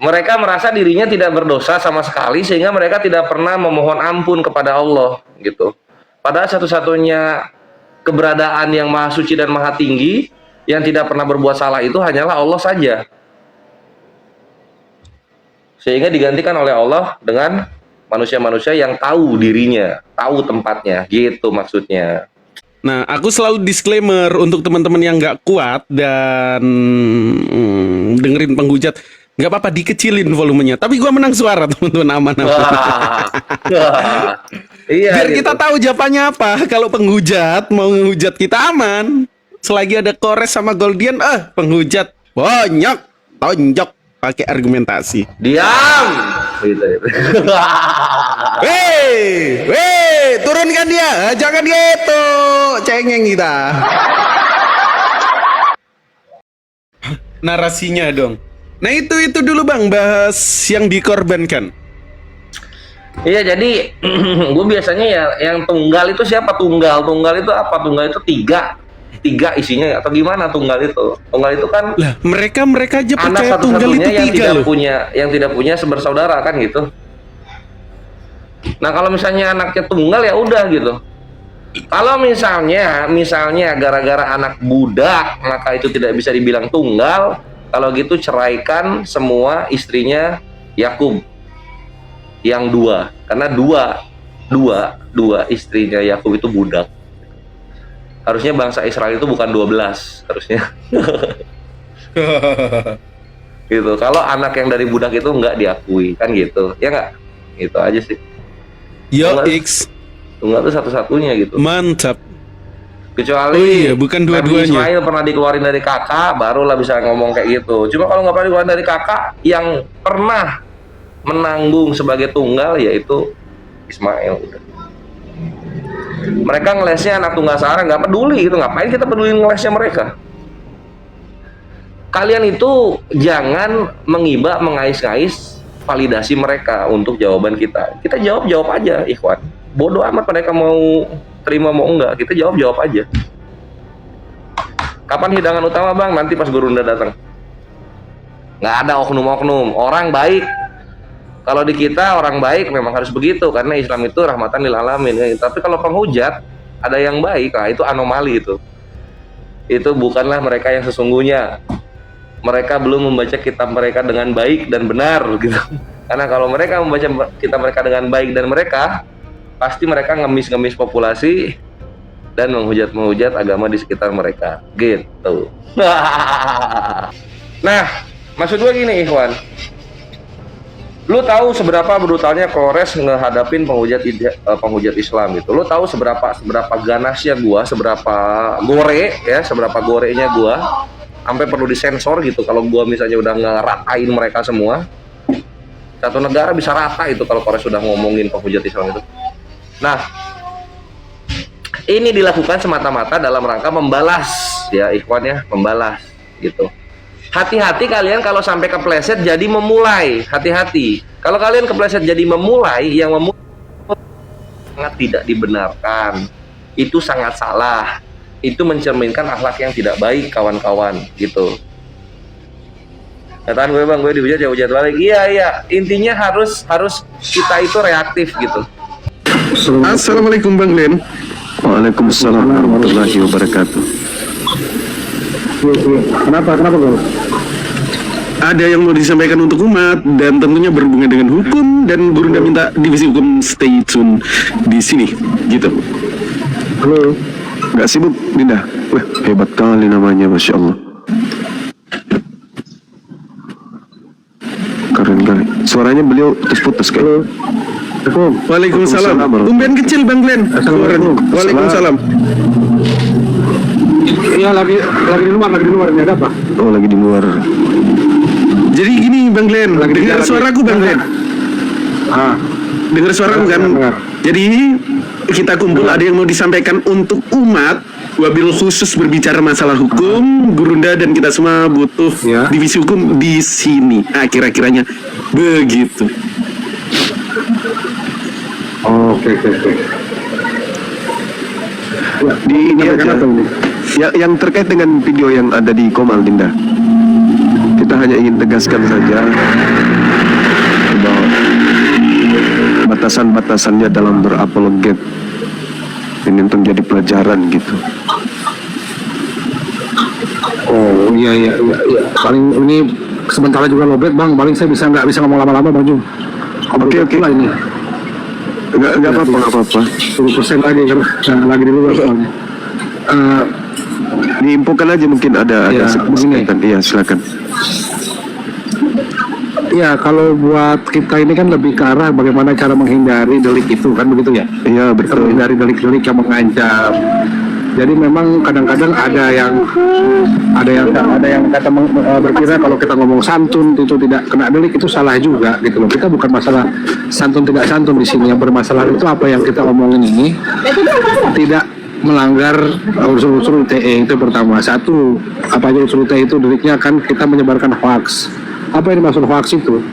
Mereka merasa dirinya tidak berdosa sama sekali sehingga mereka tidak pernah memohon ampun kepada Allah, gitu. Padahal satu-satunya keberadaan yang maha suci dan maha tinggi yang tidak pernah berbuat salah itu hanyalah Allah saja. Sehingga digantikan oleh Allah dengan manusia-manusia yang tahu dirinya, tahu tempatnya, gitu maksudnya. Nah, aku selalu disclaimer untuk teman-teman yang nggak kuat dan dengerin penghujat, nggak apa-apa dikecilin volumenya. Tapi gua menang suara teman-teman, aman. Iya. Biar gitu. Kita tahu jawabannya apa. Kalau penghujat mau ngehujat kita aman. Selagi ada Kores sama Goldian, penghujat bonyok, tonjok. pakai argumentasi. Diam. Gitu. Weh, turunkan dia, jangan gitu, cengeng kita. Narasinya dong. Nah itu dulu bang, bahas yang dikorbankan. Iya, jadi gue biasanya ya yang tunggal itu siapa? Tunggal itu apa? Tunggal itu tiga isinya atau gimana tunggal itu? Tunggal itu kan Lah mereka aja anak percaya tunggal itu satu-satunya yang tiga tidak loh. tidak punya bersaudara kan gitu. Nah kalau misalnya anaknya tunggal ya udah gitu. Kalau misalnya gara-gara anak budak maka itu tidak bisa dibilang tunggal. Kalau gitu ceraikan semua istrinya Yakub yang dua, karena dua istrinya Yakub itu budak. Harusnya bangsa Israel itu bukan 12 harusnya. Gitu. Kalau anak yang dari budak itu nggak diakui kan gitu, ya nggak? Gitu aja sih. Yo X, Tunggal itu satu-satunya gitu. mantap. Kecuali Oh iya, bukan Nabi dua-duanya. Ismail pernah dikeluarin dari kakak, barulah bisa ngomong kayak gitu. Cuma kalau nggak pernah dikeluarin dari kakak, yang pernah menanggung sebagai tunggal yaitu Ismail. Udah. Mereka ngelesnya anak tunggal searah, nggak peduli gitu. Ngapain kita peduli ngelesnya mereka? Kalian itu jangan mengais-ngais validasi mereka untuk jawaban kita. Kita jawab aja, ikhwan. Bodoh amat mereka mau terima mau enggak, kita jawab aja. Kapan hidangan utama bang? Nanti pas Gurunda datang. Nggak ada oknum-oknum, orang baik. Kalau di kita orang baik memang harus begitu karena Islam itu rahmatan lil alamin. Tapi kalau penghujat ada yang baik, nah itu anomali itu. Itu bukanlah mereka yang sesungguhnya. Mereka belum membaca kitab mereka dengan baik dan benar gitu. Karena kalau mereka membaca kitab mereka dengan baik dan mereka pasti mereka ngemis-ngemis populasi dan menghujat agama di sekitar mereka gitu. Nah, maksud gue gini ikhwan, lu tahu seberapa brutalnya Kores ngehadapin penghujat Islam gitu. Lu tahu seberapa ganasnya gua, seberapa gorenya gua sampai perlu disensor gitu kalau gua misalnya udah ngeratain mereka semua. Satu negara bisa rata itu kalau Kores sudah ngomongin penghujat Islam itu. Nah, ini dilakukan semata-mata dalam rangka membalas ya ikhwan ya, membalas gitu. Hati-hati kalian kalau sampai kepleset jadi memulai, hati-hati. Kalau kalian kepleset jadi memulai, yang memulai sangat tidak dibenarkan. Itu sangat salah. Itu mencerminkan akhlak yang tidak baik kawan-kawan gitu. Katakan gue bang, gue dihujat ya hujat balik. Iya. Intinya harus kita itu reaktif gitu. Assalamualaikum Bang Glenn. Waalaikumsalam warahmatullahi wabarakatuh. Kenapa bro? Ada yang mau disampaikan untuk umat dan tentunya berhubungan dengan hukum dan Gurunda minta divisi hukum stay tune di sini gitu. Halo. Gak sibuk Dinda? Wah hebat kali namanya, masya Allah. Keren kali. Suaranya beliau putus-putus kayak. Waalaikumsalam. Tumben kecil Bang Glenn. Waalaikumsalam. Iya lagi di luar ini ada apa? Oh lagi di luar. Jadi gini Bang Glenn, dengar suaraku Bang Glenn. Dengar suaraku kan? Dengar. Jadi kita kumpul, ada yang mau disampaikan untuk umat. Wabil khusus berbicara masalah hukum, Gurunda dan kita semua butuh divisi hukum di sini. Kira-kiranya begitu. Oke. Di ini aja. Yang terkait dengan video yang ada di Komal Dinda. Kita hanya ingin tegaskan saja bahwa batasan-batasannya dalam berapologet ini untuk jadi pelajaran gitu. Oh iya. Paling ini sebentar juga lobet bang. Paling saya nggak bisa ngomong lama-lama bang Jum. Oke. Lah ini. Nggak apa-apa. 10% lagi kan lagi di luar soalnya. Diinfokan aja mungkin ada kesempatan. Iya silakan. Ya kalau buat kita ini kan lebih ke arah bagaimana cara menghindari delik itu kan begitu ya? Iya betul. Menghindari delik-delik yang mengancam Jadi memang kadang-kadang ada yang kata berkira kalau kita ngomong santun itu tidak kena delik, itu salah juga gitu loh. Kita bukan masalah santun tidak santun di sini, yang bermasalah itu apa yang kita omongin ini tidak melanggar unsur-unsur ITE. Itu pertama. Satu, apa aja unsur ITE itu deliknya kan kita menyebarkan hoax. Apa yang dimaksud hoax itu?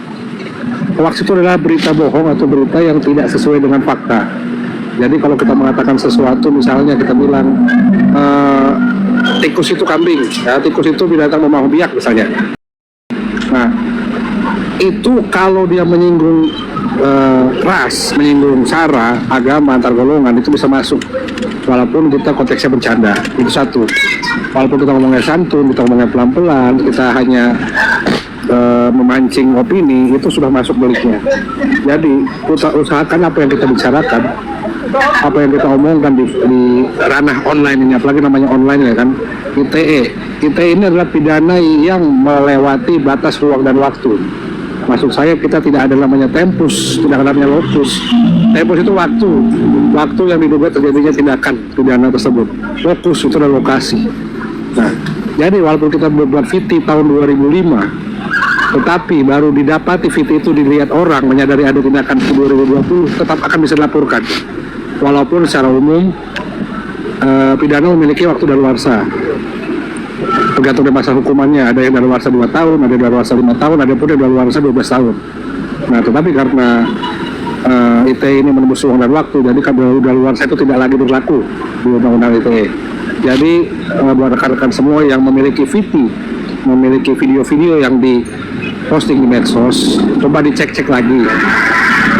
Hoax itu adalah berita bohong atau berita yang tidak sesuai dengan fakta. Jadi kalau kita mengatakan sesuatu, misalnya kita bilang tikus itu kambing, ya, tikus itu binatang memang biak misalnya. Nah, itu kalau dia menyinggung ras, menyinggung sara, agama, antar golongan, itu bisa masuk. Walaupun kita konteksnya bercanda, itu satu. Walaupun kita ngomongnya santun, kita ngomongnya pelan-pelan, kita hanya memancing opini, itu sudah masuk deliknya. Jadi usahakan apa yang kita bicarakan, apa yang kita omongkan di ranah online ini, apalagi namanya online ya kan, ITE ini adalah pidana yang melewati batas ruang dan waktu. Maksud saya kita tidak ada namanya tempus, tidak ada namanya lokus. Tempus itu waktu yang diduga terjadinya tindakan pidana tersebut. Lokus itu adalah lokasi. Nah, jadi walaupun kita berbuat VT tahun 2005, tetapi baru didapati VT itu dilihat orang, menyadari ada tindakan 2020, tetap akan bisa dilaporkan. Walaupun secara umum pidana memiliki waktu daluarsa, tergantung dari masa hukumannya. Ada yang daluarsa 2 tahun, ada yang daluarsa 5 tahun, ada pun yang daluarsa 12 tahun. Nah, tetapi karena ITE ini menembus ruang dan waktu, jadi daluarsa itu tidak lagi berlaku di undang-undang ITE. Jadi buat rekan-rekan semua yang memiliki VT, memiliki video-video yang diposting di medsos, coba dicek-cek lagi.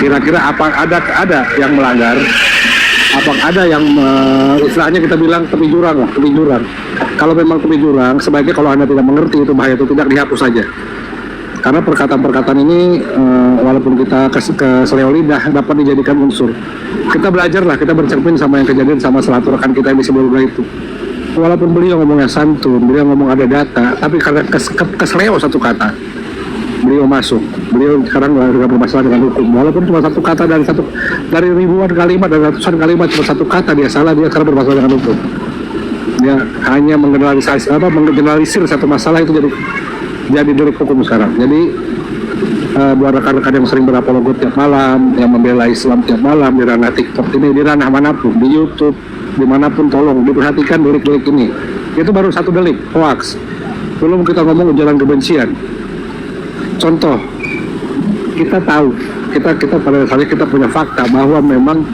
Kira-kira apa ada yang melanggar? Apa ada yang istilahnya kita bilang tepi jurang lah, tepi jurang. Kalau memang tepi jurang, sebaiknya kalau Anda tidak mengerti itu bahaya itu tidak dihapus saja. Karena perkataan-perkataan ini walaupun kita keseleo lidah dapat dijadikan unsur. Kita belajarlah, kita bercermin sama yang kejadian sama satu rekan kita yang di Sibolga itu. Walaupun beliau ngomongnya santun, beliau ngomong ada data, tapi karena keseleo satu kata, beliau masuk. Beliau sekarang nggak bermasalah dengan hukum. Walaupun cuma satu kata dari ribuan kalimat dan ratusan kalimat cuma satu kata dia salah, dia sekarang bermasalah dengan hukum. Dia hanya menggeneralisir satu masalah itu jadi delik hukum sekarang. Jadi buat rekan-rekan yang sering berapologot tiap malam, yang membela Islam tiap malam di ranah TikTok ini, di ranah manapun, di YouTube, dimanapun, tolong diperhatikan delik-delik ini. Itu baru satu delik, hoax. Belum kita ngomong ujaran kebencian. Contoh, kita tahu, kita pada dasarnya kita punya fakta bahwa memang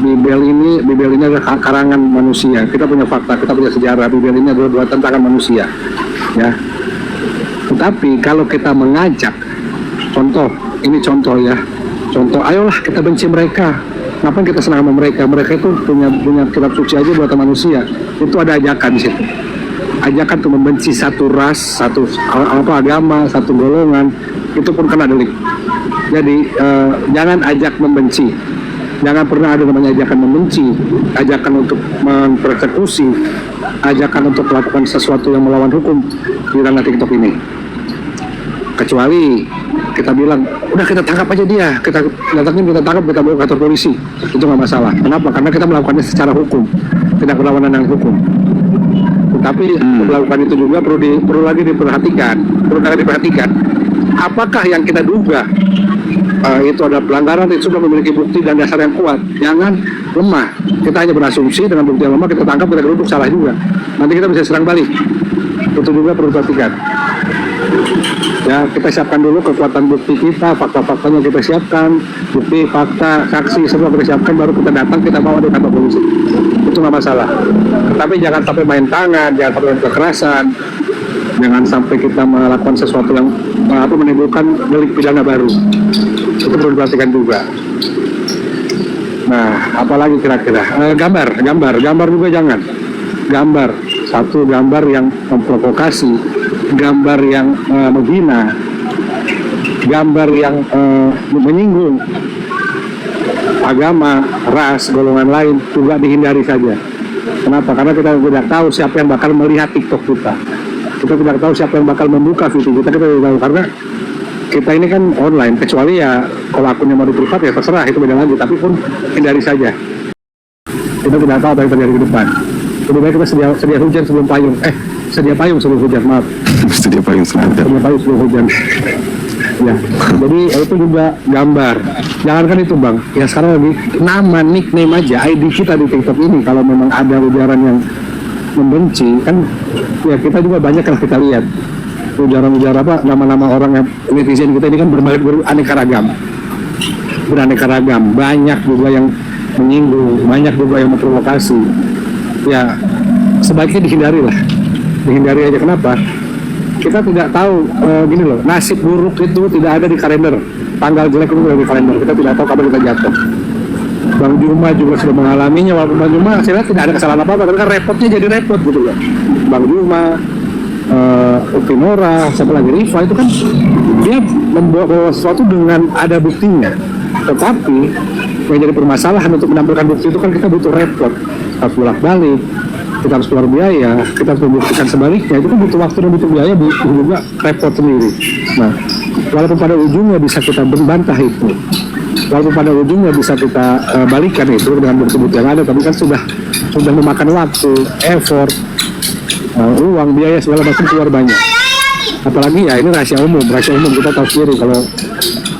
Bibel ini adalah karangan manusia. Kita punya fakta, kita punya sejarah. Bibel ini adalah buatan tangan manusia, ya. Tetapi kalau kita mengajak, contoh, ayolah kita benci mereka. Ngapain kita senang sama mereka? Mereka itu punya kitab suci aja buatan manusia. Itu ada ajakan di situ. Ajakan untuk membenci satu ras, satu agama, satu golongan, itu pun kena delik. Jadi jangan ajak membenci. Jangan pernah ada namanya ajakan membenci, ajakan untuk mempersekusi, ajakan untuk melakukan sesuatu yang melawan hukum di ranah TikTok ini. Kecuali kita bilang, udah kita tangkap aja dia, kita tangkap, kita bawa ke kantor polisi, itu nggak masalah. Kenapa? Karena kita melakukannya secara hukum, tidak berlawanan dengan hukum. Tapi melakukan itu juga perlu lagi diperhatikan, apakah yang kita duga itu ada pelanggaran, itu sudah memiliki bukti dan dasar yang kuat. Jangan lemah, kita hanya berasumsi dengan bukti yang lemah, kita tangkap, kita geruduk, salah juga. Nanti kita bisa serang balik. Itu juga perlu diperhatikan. Ya, kita siapkan dulu kekuatan bukti kita, fakta-faktanya kita siapkan, bukti, fakta, saksi, semua kita siapkan, baru kita datang, kita bawa di kantor polisi. Itu nggak masalah. Tapi jangan sampai main tangan, jangan sampai main kekerasan, jangan sampai kita melakukan sesuatu yang menimbulkan delik pidana baru. Itu perlu diperhatikan juga. Nah, apalagi kira-kira gambar juga jangan. Satu gambar yang memprovokasi, gambar yang menghina, gambar yang menyinggung agama, ras, golongan lain juga dihindari saja. Kenapa? Karena kita tidak tahu siapa yang bakal melihat TikTok kita. Kita tidak tahu siapa yang bakal membuka video kita tidak tahu, karena kita ini kan online, kecuali ya kalau akunnya mau privat ya terserah, itu beda lagi, tapi pun hindari saja. Kita tidak tahu apa yang terjadi ke depan. Lebih baik kita sedia hujan sebelum payung. Sedia payung sebelum hujan, maaf. Sedia payung sebentar. Sedia payung sebelum hujan. Ya, jadi itu juga gambar. Jangankan itu bang, ya sekarang lagi nama nickname aja ID kita di TikTok ini kalau memang ada ujaran yang membenci kan, ya kita juga banyak yang kita lihat ujaran-ujaran apa nama-nama orang yang netizen kita ini kan beraneka ragam, banyak juga yang menyinggung, banyak juga yang memprovokasi. Ya sebaiknya dihindari aja. Kenapa? Kita tidak tahu gini loh, nasib buruk itu tidak ada di kalender, tanggal jelek itu tidak ada di kalender, kita tidak tahu kapan kita jatuh. Bang Juma juga sudah mengalaminya, walaupun Bang Juma hasilnya tidak ada kesalahan apa-apa, tapi kan repotnya jadi repot gitu loh. Bang Juma, Utinora, siapa lagi, Riva, itu kan dia membawa sesuatu dengan ada buktinya, tetapi yang jadi permasalahan untuk menampilkan bukti itu kan kita butuh repot, harus bolak-balik, kita harus keluar biaya, kita harus membuktikan sebaliknya, itu kan butuh waktu dan butuh biaya, butuh juga repot sendiri. Nah, walaupun pada ujungnya bisa kita berbantah itu, walaupun pada ujungnya bisa kita balikan itu dengan bukti-bukti yang ada, tapi kan sudah memakan waktu, effort, uang, biaya segala macam keluar banyak. Apalagi ya ini rahasia umum kita tahu sendiri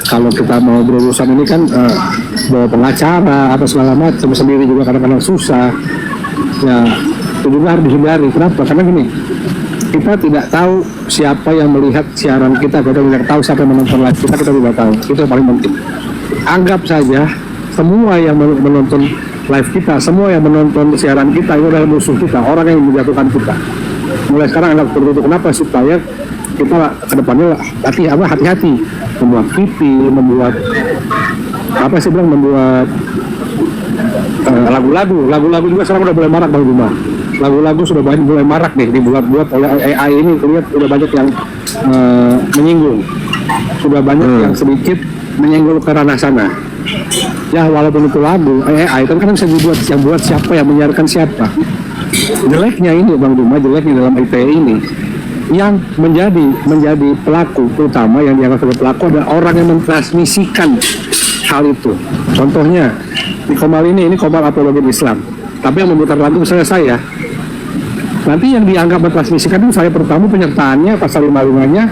kalau kita mau berurusan ini kan bawa pengacara atau segala macam sendiri juga kadang-kadang susah. Ya itu juga harus dihindari. Kenapa? Karena gini, kita tidak tahu siapa yang melihat siaran kita tidak tahu siapa yang menonton live kita tidak tahu. Itu yang paling penting. Anggap saja semua yang menonton live kita, semua yang menonton siaran kita itu adalah musuh kita, orang yang menjatuhkan kita. Mulai sekarang anggap seperti itu. Kenapa? Supaya kita kedepannya hati-hati membuat TV, membuat lagu-lagu juga sekarang udah mulai marak Bang Juma. Lagu-lagu sudah mulai marak nih dibuat oleh AI ini, lihat udah banyak yang menyinggung, sudah banyak yang sedikit menyenggol ke ranah sana. Ya walaupun itu lagu AI kan bisa dibuat, yang buat siapa, yang menyiarkan siapa. Jeleknya ini Bang Juma, jeleknya dalam ITE ini yang menjadi pelaku utama, yang dianggap sebagai pelaku adalah orang yang mentransmisikan hal itu. Contohnya di Komal ini Komal apologi Islam, tapi yang memutar lagu misalnya saya. Nanti yang dianggap mentransmisikan itu saya pertama penyertaannya pasal 55-nya,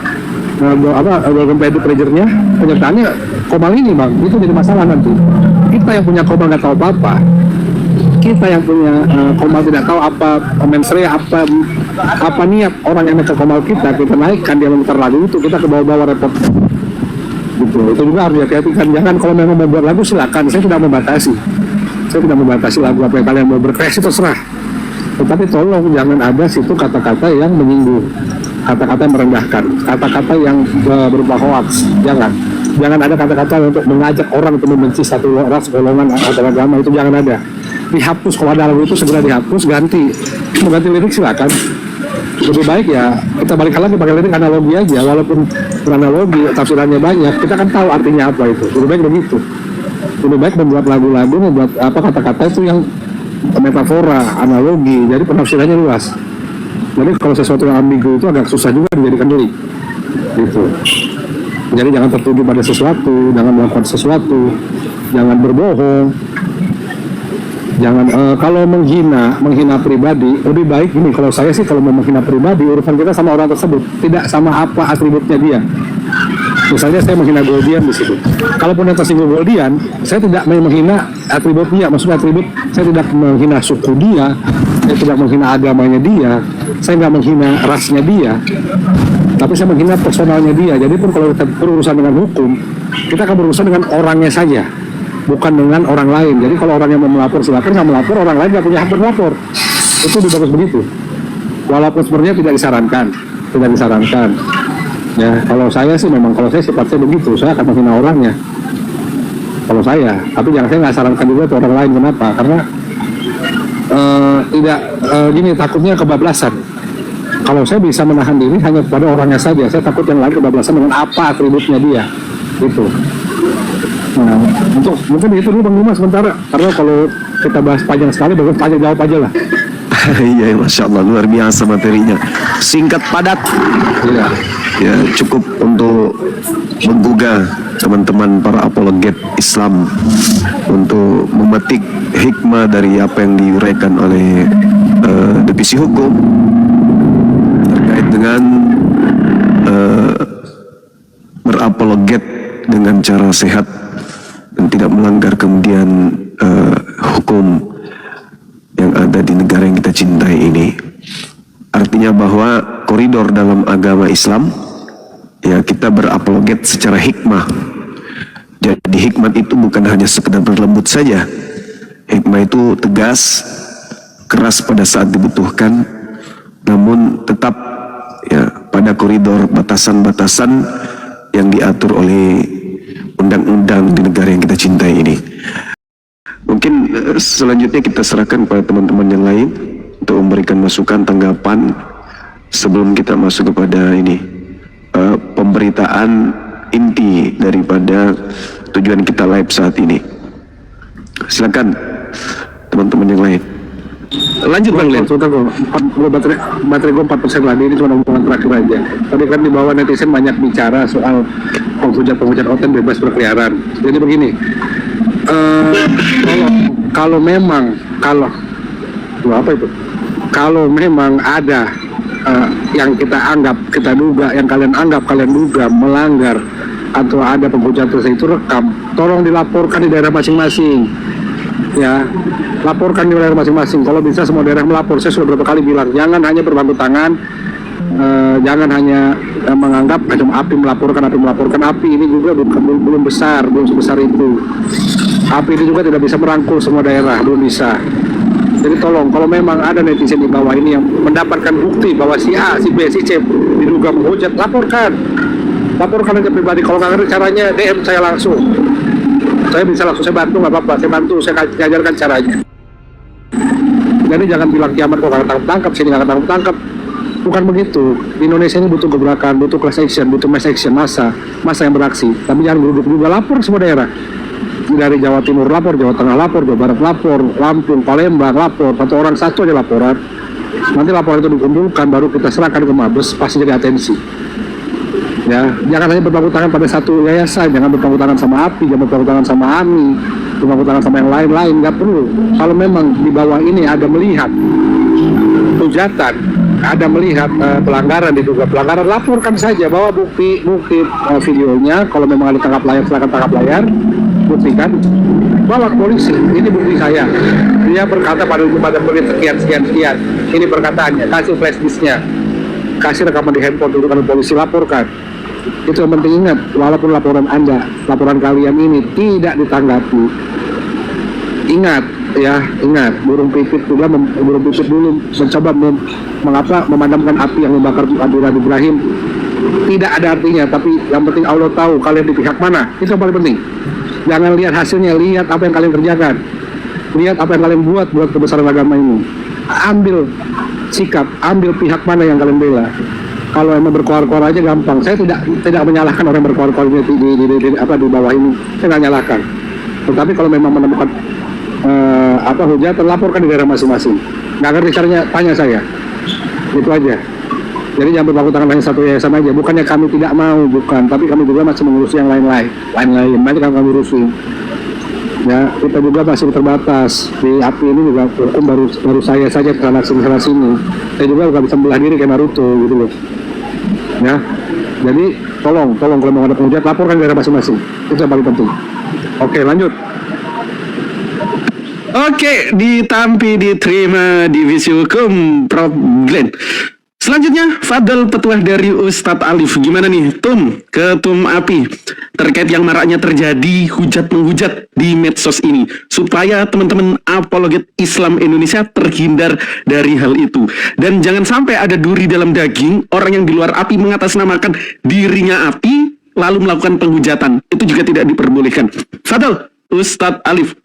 golden pleasure-nya, penyertaannya Komal ini Bang, itu jadi masalah nanti. Kita yang punya Komal nggak tahu apa-apa, kita yang punya Komal tidak tahu apa mensrea, apa niat orang yang ke Komal kita naikkan, dia memutar lagu itu, kita ke bawah-bawah repot gitu. Itu juga harus hati-hati kan. Jangan kalau memang membuat lagu silakan, saya tidak membatasi lagu apa yang kalian mau berkreasi, terserah, tetapi tolong jangan ada situ kata-kata yang menyinggung, kata-kata yang merendahkan, kata-kata yang berupa hoax. Jangan ada kata-kata untuk mengajak orang untuk membenci satu ras, golongan atau agama, itu jangan ada. Dihapus, kalau ada lagu itu segera dihapus, mau ganti lirik silakan. Lebih baik ya kita balikan lagi pakai lirik analogi aja, walaupun analogi tafsirannya banyak, kita kan tahu artinya apa itu. Lebih baik begitu. Lebih baik membuat lagu-lagu, membuat kata-kata itu yang metafora, analogi, jadi penafsirannya luas. Jadi kalau sesuatu yang ambigu itu agak susah juga dijadikan lirik gitu. Jadi jangan tertuju pada sesuatu, jangan melakukan sesuatu, jangan berbohong, jangan kalau menghina pribadi. Lebih baik ini, kalau saya sih kalau mau menghina pribadi, urusan kita sama orang tersebut, tidak sama apa atributnya dia. Misalnya saya menghina Goldian di situ, kalaupun yang tersinggung Goldian, saya tidak menghina atribut dia, maksudnya atribut, saya tidak menghina suku dia, saya tidak menghina agamanya dia, saya nggak menghina rasnya dia, tapi saya menghina personalnya dia. Jadi pun kalau kita berurusan dengan hukum, kita akan berurusan dengan orangnya saja, bukan dengan orang lain. Jadi kalau orang yang mau melapor silakan, nggak melapor, orang lain nggak punya hak melapor. Itu lebih bagus begitu. Walaupun sebenarnya tidak disarankan. Ya, kalau saya sifatnya begitu, saya akan menghina orangnya. Kalau saya, tapi saya nggak sarankan juga ke orang lain. Kenapa? Karena gini, takutnya kebablasan. Kalau saya bisa menahan diri hanya kepada orangnya saja, saya takut yang lain kebablasan dengan apa atributnya dia, gitu. Nah, mungkin itu dulu Bang Juma sementara, karena kalau kita bahas panjang sekali, bagus tanya jawab aja lah. Iya, Masya Allah, luar biasa materinya, singkat padat. Iya. Ya, cukup untuk menggugah teman-teman para apologet Islam untuk memetik hikmah dari apa yang diuraikan oleh Divisi Hukum terkait dengan berapologet dengan cara sehat dan tidak melanggar kemudian hukum yang ada di negara yang kita cintai ini. Artinya bahwa koridor dalam agama Islam, ya, kita berapologet secara hikmah. Jadi hikmat itu bukan hanya sekedar berlembut saja. Hikmah itu tegas, keras pada saat dibutuhkan, namun tetap ya pada koridor batasan-batasan yang diatur oleh undang-undang di negara yang kita cintai ini. Mungkin selanjutnya kita serahkan kepada teman-teman yang lain untuk memberikan masukan, tanggapan sebelum kita masuk kepada ini pemberitaan inti daripada tujuan kita live saat ini. Silakan teman-teman yang lain. Lanjut Bang Len. Baterai gue 4% lagi, ini cuma omongan terakhir aja. Tadi kan di bawah netizen banyak bicara soal penghujat konten bebas berkeliaran. Jadi begini, kalau memang ada yang kita duga, yang kalian duga melanggar atau ada penghujatan itu rekam, tolong dilaporkan di daerah masing-masing. Ya, laporkan di daerah masing-masing. Kalau bisa semua daerah melapor. Saya sudah berapa kali bilang, jangan hanya berbantu tangan, jangan hanya menganggap macam api melaporkan. Api ini juga belum besar, belum sebesar itu. Api ini juga tidak bisa merangkul semua daerah, belum bisa. Jadi tolong, kalau memang ada netizen di bawah ini yang mendapatkan bukti bahwa si A, si B, si C diduga menghujat, laporkan aja pribadi. Kalau nggak ngerti caranya, DM saya langsung. Saya bisa langsung, saya bantu, nggak apa-apa, saya bantu, saya ngajarkan caranya. Jadi jangan bilang kiamat kok nggak tangkap, sini nggak tangkap. Bukan begitu. Di Indonesia ini butuh gebrakan, butuh class action, butuh mass action, massa yang beraksi. Tapi jangan duduk juga, lapor semua daerah. Dari Jawa Timur lapor, Jawa Tengah lapor, Jawa Barat lapor, Lampung, Palembang lapor, satu aja laporan. Nanti laporan itu dikumpulkan, baru kita serahkan ke Mabes, pasti jadi atensi. Ya, jangan hanya berpangku tangan pada satu yayasan, jangan berpangku tangan sama API, jangan berpangku tangan sama AMI, berpangku tangan sama yang lain-lain, nggak perlu. Kalau memang di bawah ini ada melihat hujatan, ada melihat pelanggaran, diduga pelanggaran, laporkan saja, bawa bukti videonya. Kalau memang ada tangkap layar, silakan tangkap layar, buktikan, bawa ke polisi. Ini bukti saya, dia berkata pada menit sekian, ini perkataannya, kasih flash disknya, kasih rekaman di handphone, dudukan polisi, laporkan. Itu yang penting. Ingat, walaupun laporan kalian ini tidak ditanggapi, ingat, burung pipit dulu mencoba memadamkan api yang membakar Nabi Ibrahim. Tidak ada artinya, tapi yang penting Allah tahu kalian di pihak mana. Itu yang paling penting. Jangan lihat hasilnya, lihat apa yang kalian kerjakan, lihat apa yang kalian buat kebesaran agama ini. Ambil sikap, ambil pihak mana yang kalian bela. Kalau emang berkoar-koar aja gampang. Saya tidak menyalahkan orang berkoar-koar di bawah ini. Saya nggak nyalahkan. Tetapi kalau memang menemukan hujatan, laporkan di daerah masing-masing. Nggak ngerti caranya, tanya saya. Itu aja. Jadi jangan berpangku tangan hanya satu yayasan aja. Bukannya kami tidak mau, bukan. Tapi kami juga masih mengurusi yang lain-lain. Nanti kami urusin. Ya, kita juga masih terbatas. Di API ini juga hukum baru saya saja kesana sini. Saya juga nggak bisa belah diri kayak Naruto gitu loh. Ya, jadi tolong kalau mau ada penghujat, laporkan di daerah masing-masing. Itu yang paling penting. Oke, lanjut. Oke, diterima Divisi Hukum Prof. Glenn. Selanjutnya, Fadl, petuah dari Ustadz Alif. Gimana nih, Ketum API, terkait yang maraknya terjadi hujat-menghujat di medsos ini, supaya teman-teman apologet Islam Indonesia terhindar dari hal itu. Dan jangan sampai ada duri dalam daging, orang yang di luar API mengatasnamakan dirinya API, lalu melakukan penghujatan. Itu juga tidak diperbolehkan. Fadl, Ustadz Alif.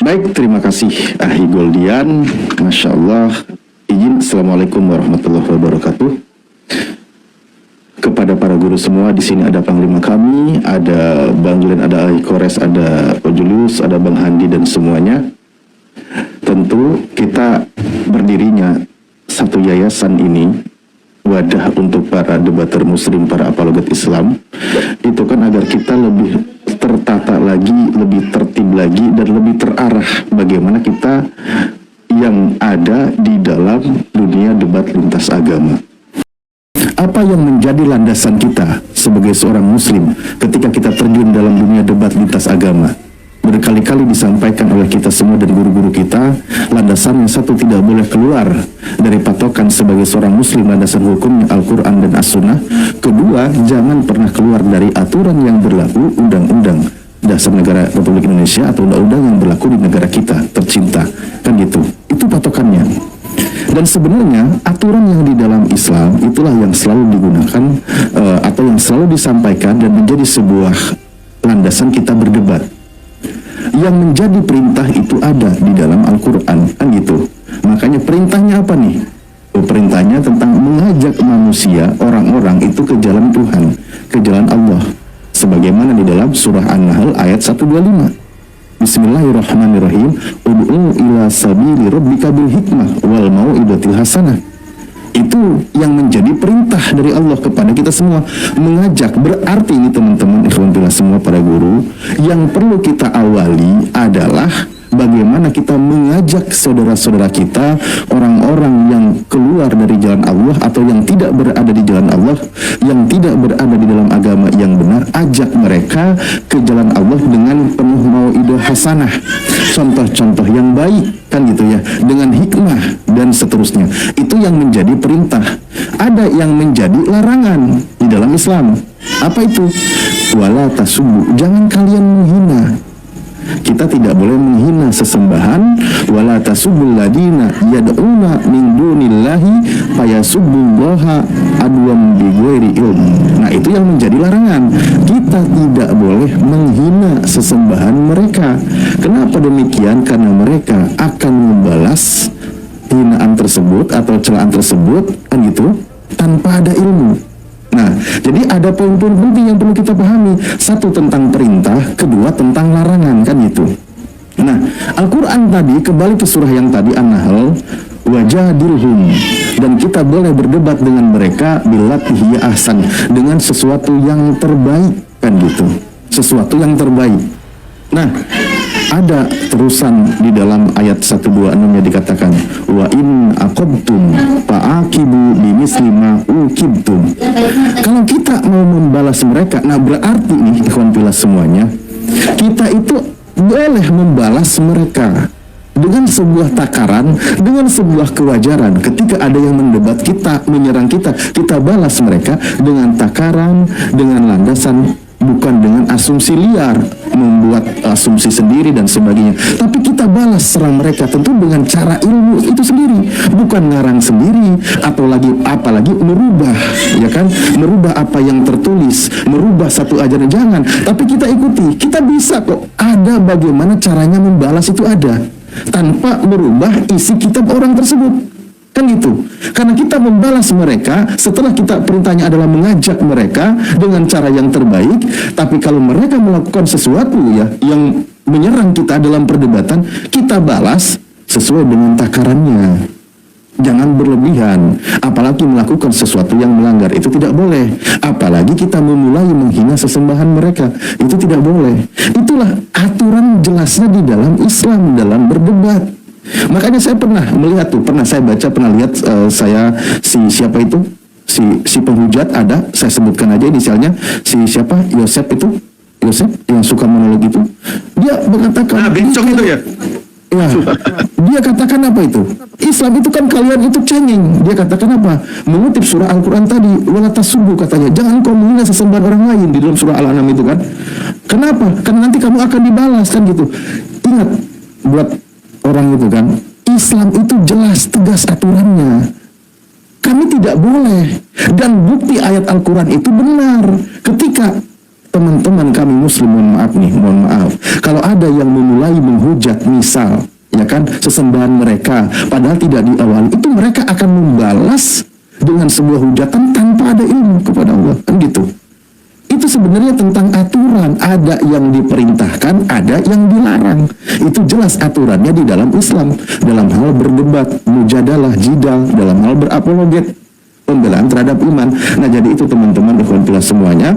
Baik, terima kasih Ahi Goldian. Masya Allah. Izin, Assalamualaikum warahmatullahi wabarakatuh. Kepada para guru semua, di sini ada Panglima kami, ada Bang Glenn, ada Ahi Kores, ada Pak Julius, ada Bang Handi dan semuanya. Tentu kita berdirinya satu yayasan ini, wadah untuk para debater muslim, para apologet Islam, itu kan agar kita lebih tertata lagi, lebih tertib lagi, dan lebih terarah bagaimana kita yang yang ada di dalam dunia debat lintas agama. Apa yang menjadi landasan kita sebagai seorang muslim ketika kita terjun dalam dunia debat lintas agama? Berkali-kali disampaikan oleh kita semua dan guru-guru kita, landasan yang satu tidak boleh keluar dari patokan sebagai seorang muslim, landasan hukumnya Al-Quran dan As-Sunnah. Kedua, jangan pernah keluar dari aturan yang berlaku, undang-undang dasar negara Republik Indonesia atau undang-undang yang berlaku di negara kita tercinta, kan gitu. Itu patokannya. Dan sebenarnya aturan yang di dalam Islam itulah yang selalu digunakan atau yang selalu disampaikan dan menjadi sebuah landasan kita berdebat. Yang menjadi perintah itu ada di dalam Al-Quran, kan gitu. Makanya perintahnya apa nih? Perintahnya tentang mengajak manusia, orang-orang itu ke jalan Tuhan, ke jalan Allah, sebagaimana di dalam surah An-Nahl ayat 125. Bismillahirrahmanirrahim. Ud'u ila sabili rabbika bil hikmah wal mau'idatil hasanah. Itu yang menjadi perintah dari Allah kepada kita semua, mengajak. Berarti ini teman-teman, ikhwan fillah semua, para guru, yang perlu kita awali adalah bagaimana kita mengajak saudara-saudara kita, orang-orang yang keluar dari jalan Allah atau yang tidak berada di jalan Allah, yang tidak berada di dalam agama yang benar, ajak mereka ke jalan Allah dengan penuh mau'idah hasanah, contoh-contoh yang baik, kan gitu ya, dengan hikmah dan seterusnya. Itu yang menjadi perintah. Ada yang menjadi larangan di dalam Islam. Apa itu? Wala tasubbu, jangan kalian menghina. Kita tidak boleh menghina sesembahan. Wala tasubbul ladina yad'una min dunillahi fayasubbullaha adwam bighairi ilm. Nah, itu yang menjadi larangan. Kita tidak boleh menghina sesembahan mereka. Kenapa demikian? Karena mereka akan membalas hinaan tersebut atau celaan tersebut, kan gitu, tanpa ada ilmu. Nah, jadi ada poin-poin penting yang perlu kita pahami. Satu, tentang perintah. Kedua, tentang larangan, kan gitu. Nah, Al-Quran tadi, kembali ke surah yang tadi, An-Nahl, wajadilhum, dan kita boleh berdebat dengan mereka billati hiya ahsan, dengan sesuatu yang terbaik, kan gitu. Sesuatu yang terbaik. Nah, ada terusan di dalam ayat 126-nya dikatakan wa in aqabtum fa'aqibu bimisli ma uqibtum. Kalau kita mau membalas mereka, nah berarti nih ikhwan fillah semuanya, kita itu boleh membalas mereka dengan sebuah takaran, dengan sebuah kewajaran. Ketika ada yang mendebat kita, menyerang kita, kita balas mereka dengan takaran, dengan landasan, bukan dengan asumsi liar, membuat asumsi sendiri dan sebagainya. Tapi kita balas serang mereka tentu dengan cara ilmu itu sendiri, bukan ngarang sendiri atau apalagi merubah, ya kan? Merubah apa yang tertulis, merubah satu ajaran, jangan. Tapi kita ikuti, kita bisa kok. Ada bagaimana caranya membalas, itu ada, tanpa merubah isi kitab orang tersebut. Kan gitu. Karena kita membalas mereka setelah kita perintahnya adalah mengajak mereka dengan cara yang terbaik. Tapi kalau mereka melakukan sesuatu ya yang menyerang kita dalam perdebatan, kita balas sesuai dengan takarannya. Jangan berlebihan. Apalagi melakukan sesuatu yang melanggar, itu tidak boleh. Apalagi kita memulai menghina sesembahan mereka, itu tidak boleh. Itulah aturan jelasnya di dalam Islam dalam berdebat. Makanya saya pernah melihat tuh, pernah saya baca, pernah lihat siapa itu, si penghujat ada, saya sebutkan aja inisialnya, si siapa, Yosef yang suka monolog itu, dia mengatakan, bencong itu ya? Ya, dia katakan apa itu? Islam itu kan kalian itu cengeng. Dia katakan apa? Mengutip surah Al-Quran tadi, wala tasubbu, katanya, jangan kau menghina sesembahan orang lain di dalam surah Al-An'am itu kan. Kenapa? Karena nanti kamu akan dibalas, kan gitu. Ingat, buat orang itu kan, Islam itu jelas tegas aturannya. Kami tidak boleh. Dan bukti ayat Al-Quran itu benar. Ketika teman-teman kami muslim, mohon maaf, kalau ada yang memulai menghujat misal, ya kan, sesembahan mereka, padahal tidak diawali, itu mereka akan membalas dengan sebuah hujatan tanpa ada ilmu kepada Allah, kan gitu. Itu sebenarnya tentang aturan, ada yang diperintahkan, ada yang dilarang. Itu jelas aturannya di dalam Islam, dalam hal berdebat, mujadalah, jidal, dalam hal berapologet, pembelaan terhadap iman. Nah, jadi itu teman-teman ikhwan fillah semuanya,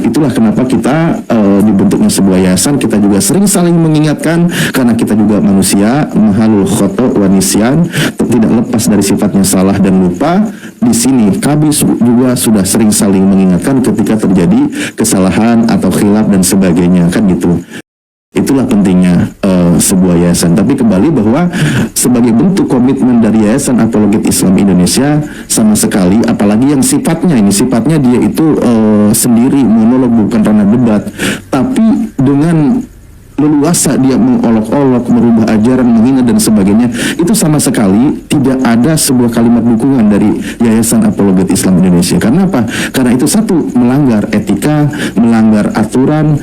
itulah kenapa kita dibentuknya sebuah yayasan. Kita juga sering saling mengingatkan karena kita juga manusia, mahalul khoto wa nisyan, tidak lepas dari sifatnya salah dan lupa. Di sini kami juga sudah sering saling mengingatkan ketika terjadi kesalahan atau khilaf dan sebagainya, kan gitu. Itulah pentingnya sebuah yayasan. Tapi kembali bahwa sebagai bentuk komitmen dari Yayasan Apologet Islam Indonesia, sama sekali, apalagi yang sifatnya dia itu sendiri monolog, bukan ranah debat, tapi dengan leluasa dia mengolok-olok, merubah ajaran, menghina dan sebagainya, itu sama sekali tidak ada sebuah kalimat dukungan dari Yayasan Apologet Islam Indonesia. Karena apa? Karena itu satu, melanggar etika, melanggar aturan,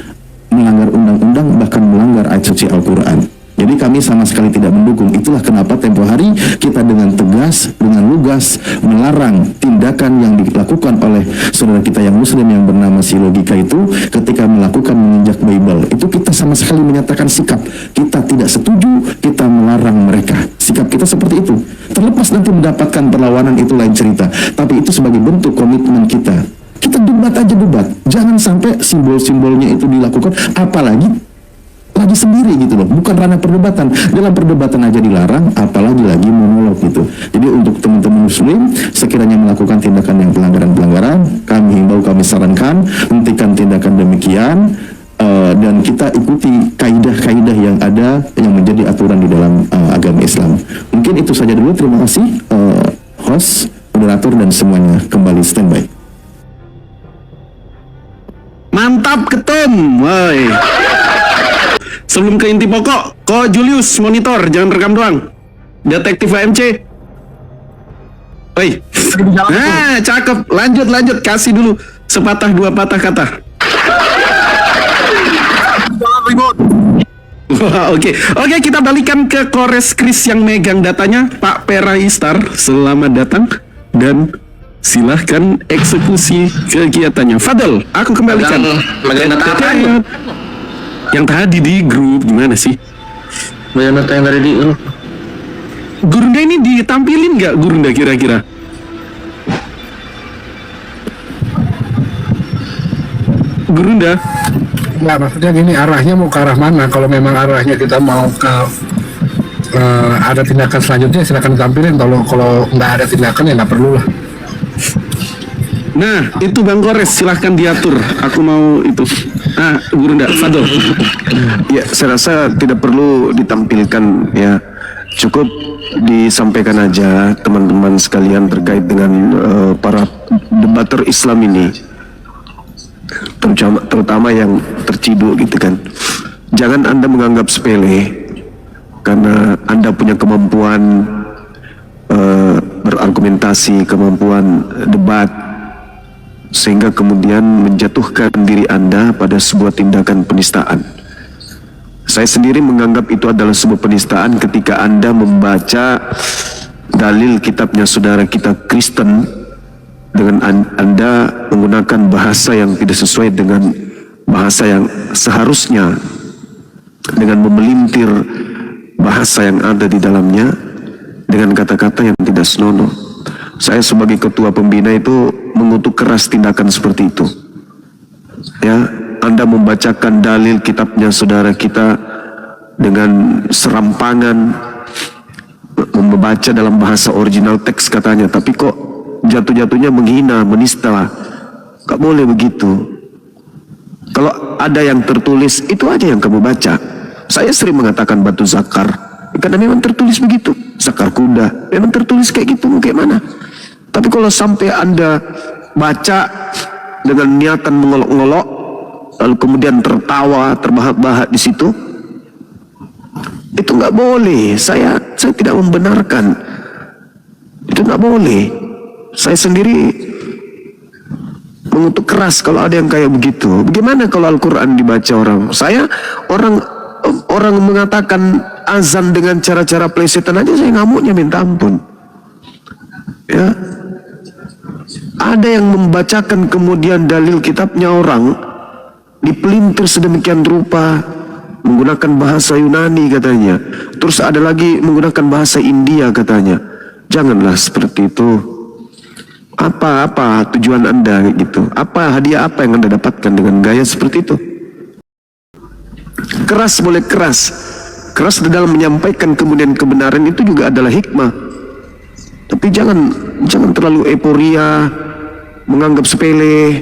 melanggar undang-undang, bahkan melanggar ayat suci Al-Quran. Jadi kami sama sekali tidak mendukung. Itulah kenapa tempo hari kita dengan tegas, dengan lugas melarang tindakan yang dilakukan oleh saudara kita yang muslim yang bernama si Logika itu ketika melakukan menginjak Bible. Itu kita sama sekali menyatakan sikap kita tidak setuju, kita melarang mereka. Sikap kita seperti itu. Terlepas nanti mendapatkan perlawanan itu lain cerita, tapi itu sebagai bentuk komitmen kita. Kita debat aja debat, jangan sampai simbol-simbolnya itu dilakukan, apalagi lagi sendiri gitu loh, bukan ranah perdebatan. Dalam perdebatan aja dilarang, apalagi lagi monolog gitu. Jadi untuk teman-teman muslim sekiranya melakukan tindakan yang pelanggaran-pelanggaran, kami himbau, kami sarankan hentikan tindakan demikian, dan kita ikuti kaidah-kaidah yang ada yang menjadi aturan di dalam agama Islam. Mungkin itu saja dulu. Terima kasih host, moderator dan semuanya. Kembali standby. Mantap ketum, woi. Sebelum ke inti pokok, Ko Julius monitor, jangan rekam doang. Detektif AMC. Woi. Nah, cakep. Lanjut, kasih dulu sepatah dua patah kata. Oke, kita balikan ke Kores Kris yang megang datanya, Pak Peraistar. Selamat datang dan silahkan eksekusi kegiatannya. Fadel, aku kembalikan. Megang data apa? Yang tadi di grup gimana sih? Megang data yang tadi di grup. Gurunda ini ditampilin nggak Gurunda kira-kira? Gurunda? Nggak, maksudnya gini, arahnya mau ke arah mana? Kalau memang arahnya kita mau ke ada tindakan selanjutnya, silakan tampilin. Kalau nggak ada tindakan ya nggak perlu lah. Nah, itu Bang Kores, silahkan diatur. Aku mau itu. Gurunda, Fadol. Ya, saya rasa tidak perlu ditampilkan ya. Cukup disampaikan aja teman-teman sekalian terkait dengan para debater Islam ini. Terutama yang terciduk gitu kan. Jangan Anda menganggap sepele karena Anda punya kemampuan berargumentasi, kemampuan debat, sehingga kemudian menjatuhkan diri Anda pada sebuah tindakan penistaan. Saya sendiri menganggap itu adalah sebuah penistaan ketika Anda membaca dalil kitabnya saudara kita Kristen dengan Anda menggunakan bahasa yang tidak sesuai dengan bahasa yang seharusnya, dengan memelintir bahasa yang ada di dalamnya dengan kata-kata yang tidak senonoh. Saya sebagai ketua pembina itu mengutuk keras tindakan seperti itu. Ya, Anda membacakan dalil kitabnya saudara kita dengan serampangan, membaca dalam bahasa original teks katanya, tapi kok jatuh-jatuhnya menghina, menista. Gak boleh begitu. Kalau ada yang tertulis, itu aja yang kamu baca. Saya sering mengatakan batu zakar, karena memang tertulis begitu. Zakar kuda, memang tertulis kayak gitu, mau kayak mana? Tapi kalau sampai Anda baca dengan niatan mengolok-ngolok, lalu kemudian tertawa, terbahak-bahak di situ, itu nggak boleh. Saya tidak membenarkan. Itu nggak boleh. Saya sendiri mengutuk keras kalau ada yang kayak begitu. Bagaimana kalau Al-Quran dibaca orang? Orang mengatakan azan dengan cara-cara plesetan aja saya ngamuknya minta ampun. Ya. Ada yang membacakan kemudian dalil kitabnya orang dipelintir sedemikian rupa menggunakan bahasa Yunani katanya. Terus ada lagi menggunakan bahasa India katanya. Janganlah seperti itu. Apa tujuan Anda gitu? Apa hadiah apa yang Anda dapatkan dengan gaya seperti itu? Keras boleh keras. Keras di dalam menyampaikan kemudian kebenaran itu juga adalah hikmah. Tapi jangan terlalu euforia, menganggap sepele.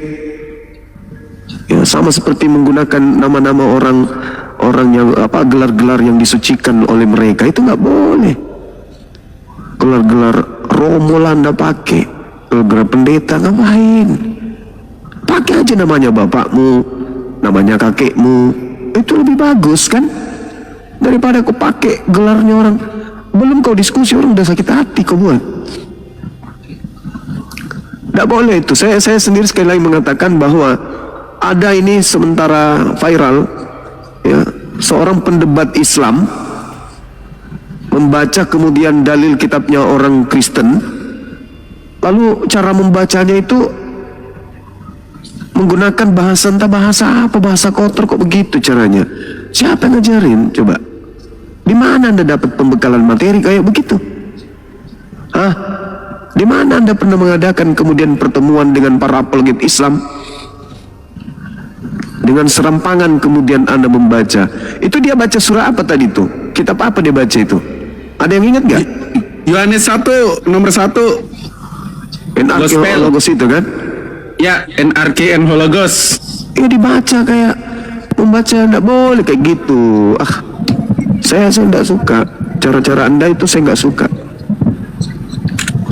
Ya, sama seperti menggunakan nama-nama orang yang gelar-gelar yang disucikan oleh mereka itu nggak boleh. Gelar-gelar Romo lah Anda pakai, gelar pendeta ngapain? Pakai aja namanya bapakmu, namanya kakekmu, itu lebih bagus kan daripada kau pakai gelarnya orang. Belum kau diskusi orang udah sakit hati kau buat. Tidak boleh itu. Saya sendiri sekali lagi mengatakan bahwa ada ini sementara viral, ya, seorang pendebat Islam membaca kemudian dalil kitabnya orang Kristen, lalu cara membacanya itu menggunakan bahasa bahasa kotor, kok begitu caranya? Siapa yang ngajarin? Coba, di mana Anda dapat pembekalan materi kayak begitu? Hah? Di mana Anda pernah mengadakan kemudian pertemuan dengan para apologet Islam? Dengan serampangan kemudian Anda membaca. Itu dia baca surah apa tadi itu? Kitab apa dia baca itu? Ada yang ingat gak? Yohanes 1 nomor 1. NRK Gospel. Hologos itu kan? Ya, NRK Hologos. Ya dibaca kayak membaca, enggak boleh kayak gitu. Saya enggak suka cara-cara Anda itu, saya enggak suka.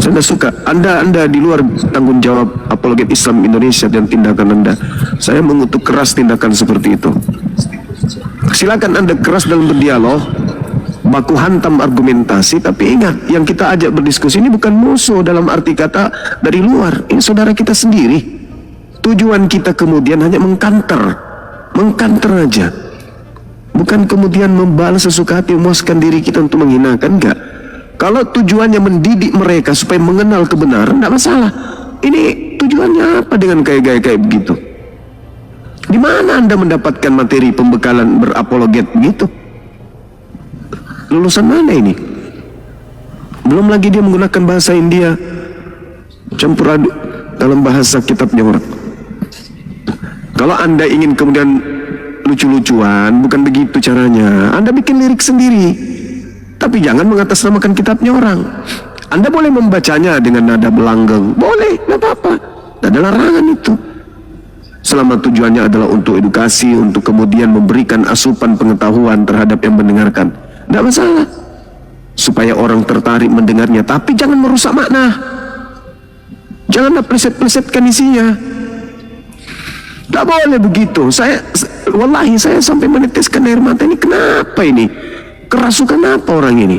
Saya enggak suka. Anda di luar tanggung jawab apologet Islam Indonesia dan tindakan Anda. Saya mengutuk keras tindakan seperti itu. Silakan Anda keras dalam berdialog, baku hantam argumentasi, tapi ingat, yang kita ajak berdiskusi ini bukan musuh dalam arti kata dari luar. Ini saudara kita sendiri. Tujuan kita kemudian hanya mengkanter aja. Bukan kemudian membalas sesuka hati, memuaskan diri kita untuk menghinakan, enggak. Kalau tujuannya mendidik mereka supaya mengenal kebenaran, enggak masalah. Ini tujuannya apa dengan gaya-gaya kayak begitu? Di mana Anda mendapatkan materi pembekalan berapologet begitu? Lulusan mana ini? Belum lagi dia menggunakan bahasa India, campur aduk dalam bahasa kitabnya orang. Kalau Anda ingin kemudian lucu-lucuan, bukan begitu caranya. Anda bikin lirik sendiri, tapi jangan mengatasnamakan kitabnya orang. Anda boleh membacanya dengan nada belanggeng, boleh, nggak apa-apa. Tidak ada larangan itu. Selama tujuannya adalah untuk edukasi, untuk kemudian memberikan asupan pengetahuan terhadap yang mendengarkan, tidak masalah. Supaya orang tertarik mendengarnya, tapi jangan merusak makna. Jangan pleset-plesetkan isinya. Tidak boleh begitu. Wallahi saya sampai meneteskan air mata ini. Kenapa ini? Kerasukan apa orang ini?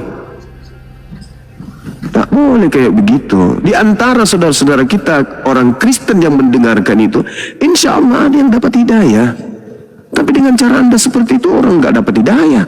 Tak boleh kayak begitu. Di antara saudara-saudara kita orang Kristen yang mendengarkan itu, insya Allah ada yang dapat hidayah. Tapi dengan cara Anda seperti itu, orang nggak dapat hidayah.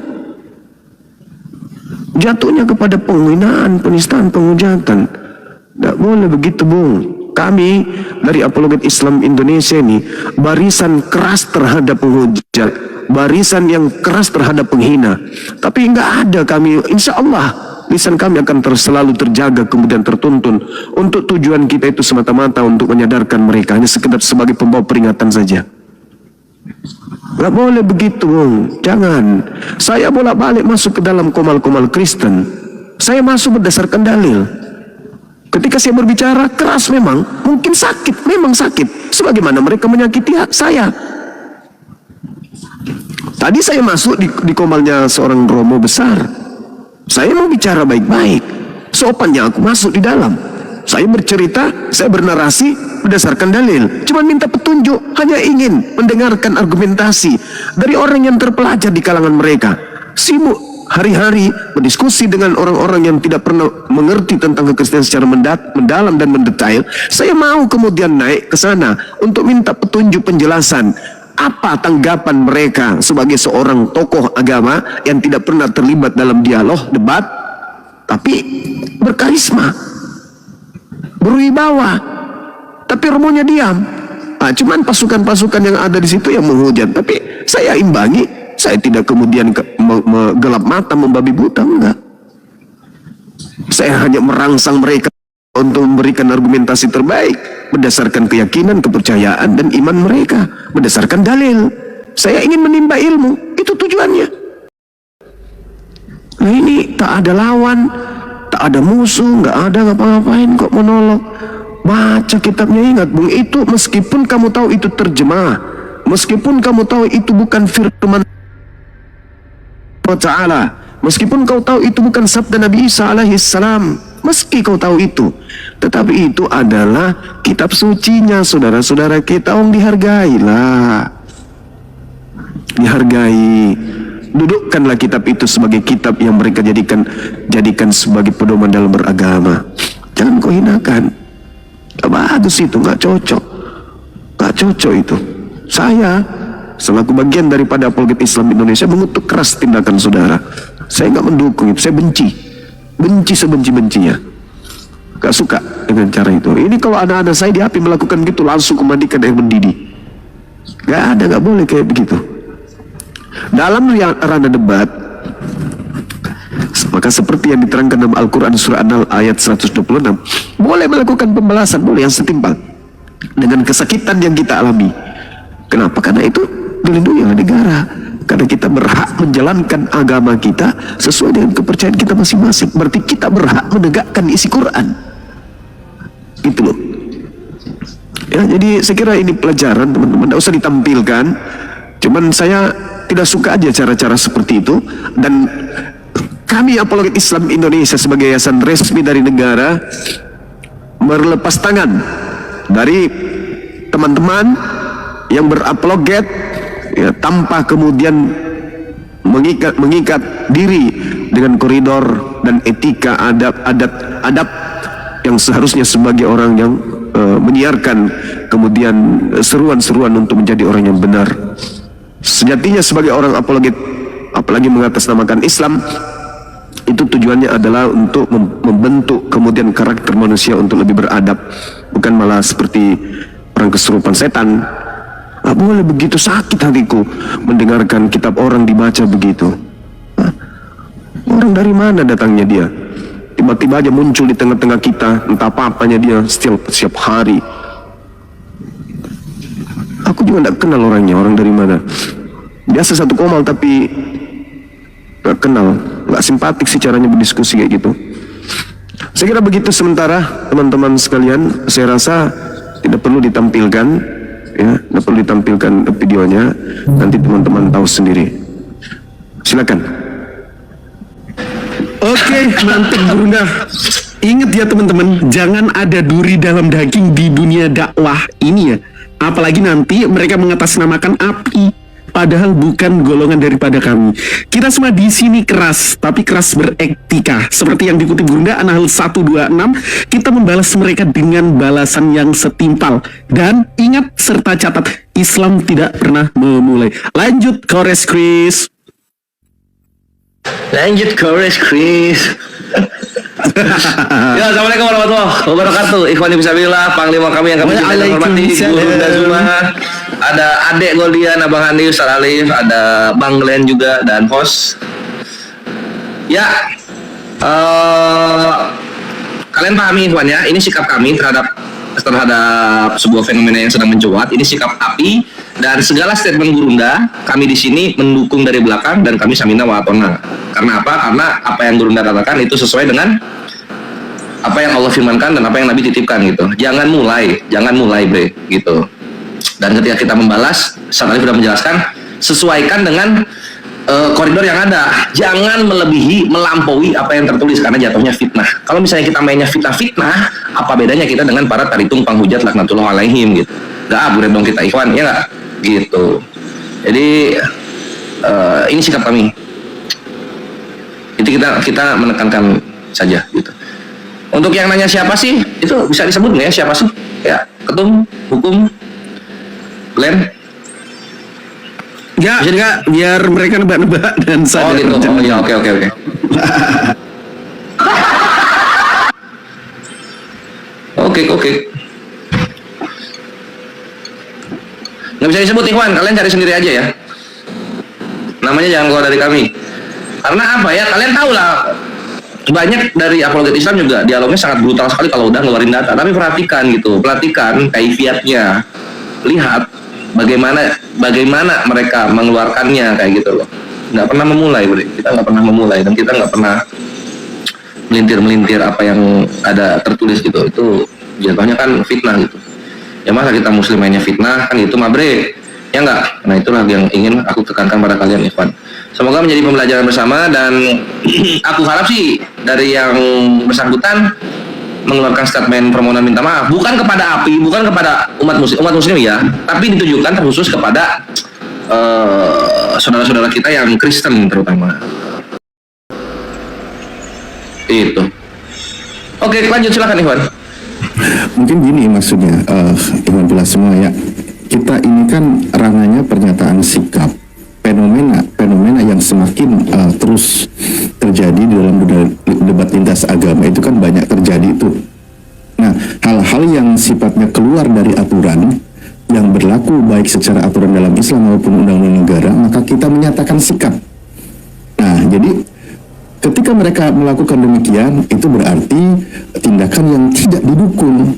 Jatuhnya kepada penghinaan, penistaan, penghujatan. Tidak boleh begitu, Bung. Kami dari Apologet Islam Indonesia ini barisan keras terhadap penghujat, barisan yang keras terhadap penghina. Tapi nggak ada kami, insya Allah lisan kami akan selalu terjaga kemudian tertuntun. Untuk tujuan kita itu semata-mata untuk menyadarkan mereka, hanya sekedar sebagai pembawa peringatan saja. Nggak boleh begitu, Bung. Jangan. Saya bolak-balik masuk ke dalam komal-komal Kristen. Saya masuk berdasarkan dalil. Ketika saya berbicara keras memang, mungkin sakit, memang sakit. Sebagaimana mereka menyakiti saya. Tadi saya masuk di komalnya seorang Romo besar. Saya mau bicara baik-baik. Sopannya aku masuk di dalam. Saya bercerita, saya bernarasi berdasarkan dalil. Cuma minta petunjuk, hanya ingin mendengarkan argumentasi dari orang yang terpelajar di kalangan mereka. Sibuk hari-hari berdiskusi dengan orang-orang yang tidak pernah mengerti tentang kekristenan secara mendalam dan mendetail. Saya mau kemudian naik ke sana untuk minta petunjuk penjelasan. Apa tanggapan mereka sebagai seorang tokoh agama yang tidak pernah terlibat dalam dialog, debat, tapi berkarisma, berwibawa, tapi romonya diam. Cuman pasukan-pasukan yang ada di situ yang menghujat. Tapi saya imbangi, saya tidak kemudian gelap mata membabi buta, enggak. Saya hanya merangsang mereka untuk memberikan argumentasi terbaik berdasarkan keyakinan, kepercayaan, dan iman mereka, berdasarkan dalil. Saya ingin menimba ilmu, itu tujuannya. Nah ini tak ada lawan, tak ada musuh, nggak ada ngapa-ngapain kok monolog. Baca kitabnya, ingat Bung, itu meskipun kamu tahu itu terjemah, meskipun kamu tahu itu bukan firman Allah Ta'ala, meskipun kau tahu itu bukan sabda Nabi Isa alaihissalam, meski kau tahu itu, tetapi itu adalah kitab sucinya saudara-saudara kita. Dihargailah, dihargai. Dudukkanlah kitab itu sebagai kitab yang mereka jadikan sebagai pedoman dalam beragama. Jangan kau hinakan. Gak bagus itu, gak cocok, gak cocok itu. Saya selaku bagian daripada Apologet Islam Indonesia mengutuk keras tindakan saudara. Saya nggak mendukung itu, saya benci sebenci-bencinya. Gak suka dengan cara itu. Ini kalau anak-anak saya di HP melakukan gitu, langsung kumandikan air mendidih. Gak ada, gak boleh kayak begitu. Dalam ranah debat, maka seperti yang diterangkan dalam Al-Quran surah An-Nahl ayat 126, boleh melakukan pembalasan, boleh yang setimpal dengan kesakitan yang kita alami. Kenapa? Karena itu dilindungi oleh negara. Karena kita berhak menjalankan agama kita sesuai dengan kepercayaan kita masing-masing. Berarti kita berhak menegakkan isi Quran. Gitu loh. Ya, jadi saya kira ini pelajaran teman-teman, tidak usah ditampilkan. Cuman saya tidak suka aja cara-cara seperti itu. Dan kami Apologet Islam Indonesia sebagai yayasan resmi dari negara berlepas tangan dari teman-teman yang berapologet ya, tanpa kemudian mengikat diri dengan koridor dan etika adab yang seharusnya sebagai orang yang menyiarkan kemudian seruan-seruan untuk menjadi orang yang benar. Sejatinya sebagai orang apologet, apalagi mengatasnamakan Islam, itu tujuannya adalah untuk membentuk kemudian karakter manusia untuk lebih beradab, bukan malah seperti orang kesurupan setan. Gak boleh begitu, sakit hatiku mendengarkan kitab orang dibaca begitu. Hah? Orang dari mana datangnya dia? Tiba-tiba aja muncul di tengah-tengah kita, entah apa-apanya dia setiap hari. Aku juga gak kenal orangnya, orang dari mana. Biasa satu komal tapi gak kenal, gak simpatik sih caranya berdiskusi kayak gitu. Saya kira begitu sementara teman-teman sekalian. Saya rasa tidak perlu ditampilkan, ya, tidak perlu ditampilkan videonya. Nanti teman-teman tahu sendiri. Silakan. Oke, mantap Gurunda. Ingat ya teman-teman, jangan ada duri dalam daging di dunia dakwah ini ya. Apalagi nanti mereka mengatasnamakan api, padahal bukan golongan daripada kami. Kita semua di sini keras, tapi keras beretika. Seperti yang dikutip Gurunda An-Nahl 126, kita membalas mereka dengan balasan yang setimpal. Dan ingat serta catat, Islam tidak pernah memulai. Lanjut, Kores Chris. Lanjut Kores Chris. Ya, assalamualaikum warahmatullahi wabarakatuh. Ikhwan fisabilillah, panglima kami yang kami cintai dan hormati, Gurunda semua. Ada adek Goldian, Abang Andi, Ustaz Alif, ada Bang Glenn juga dan host. Ya, kalian pahami Ikhwan ya, ini sikap kami terhadap sebuah fenomena yang sedang mencuat. Ini sikap api dan segala statement Gurunda kami di sini mendukung dari belakang dan kami samina wa atona. Karena apa? Karena apa yang Gurunda katakan itu sesuai dengan apa yang Allah firmankan dan apa yang Nabi titipkan gitu. Jangan mulai bre gitu. Dan ketika kita membalas, Ustaz Alif sudah menjelaskan, sesuaikan dengan koridor yang ada. Jangan melampaui apa yang tertulis karena jatuhnya fitnah. Kalau misalnya kita mainnya fitnah, apa bedanya kita dengan para taritung panghujat laknatullah alaihim gitu. Gak boleh dong kita ikhwan, ya gak? Gitu. Jadi ini sikap kami. Itu kita menekankan saja gitu. Untuk yang nanya siapa sih, itu bisa disebut nggak ya siapa sih? Ya, ketum hukum Glenn. Ya, enggak, biar mereka nebak-nebak dan sadar. Oh gitu, oh ya, oke. Oke. Nggak bisa disebut Ikhwan, kalian cari sendiri aja ya. Namanya jangan keluar dari kami. Karena apa ya, kalian tahu lah, banyak dari apologet Islam juga dialognya sangat brutal sekali kalau udah ngeluarin data. Tapi perhatikan kaifiatnya, lihat bagaimana mereka mengeluarkannya kayak gitu loh. Nggak pernah memulai, kita nggak pernah memulai dan kita nggak pernah melintir apa yang ada tertulis gitu. Itu jatuhnya kan fitnah gitu. Ya masa kita muslim mainnya fitnah kan itu mabre, ya nggak? Nah itulah yang ingin aku tekankan pada kalian ikhwan. Semoga menjadi pembelajaran bersama dan aku harap sih dari yang bersangkutan mengeluarkan statement permohonan minta maaf bukan kepada API, bukan kepada umat muslim ya, tapi ditujukan terkhusus kepada saudara-saudara kita yang Kristen terutama. Itu. Oke, lanjut silakan Ikhwan. Mungkin gini maksudnya, Iwan Bila semua ya, kita ini kan ranahnya pernyataan sikap, fenomena yang semakin terus terjadi di dalam debat lintas agama itu kan banyak terjadi itu. Nah, hal-hal yang sifatnya keluar dari aturan yang berlaku baik secara aturan dalam Islam maupun undang-undang negara, maka kita menyatakan sikap. Nah, jadi ketika mereka melakukan demikian, itu berarti tindakan yang tidak didukung.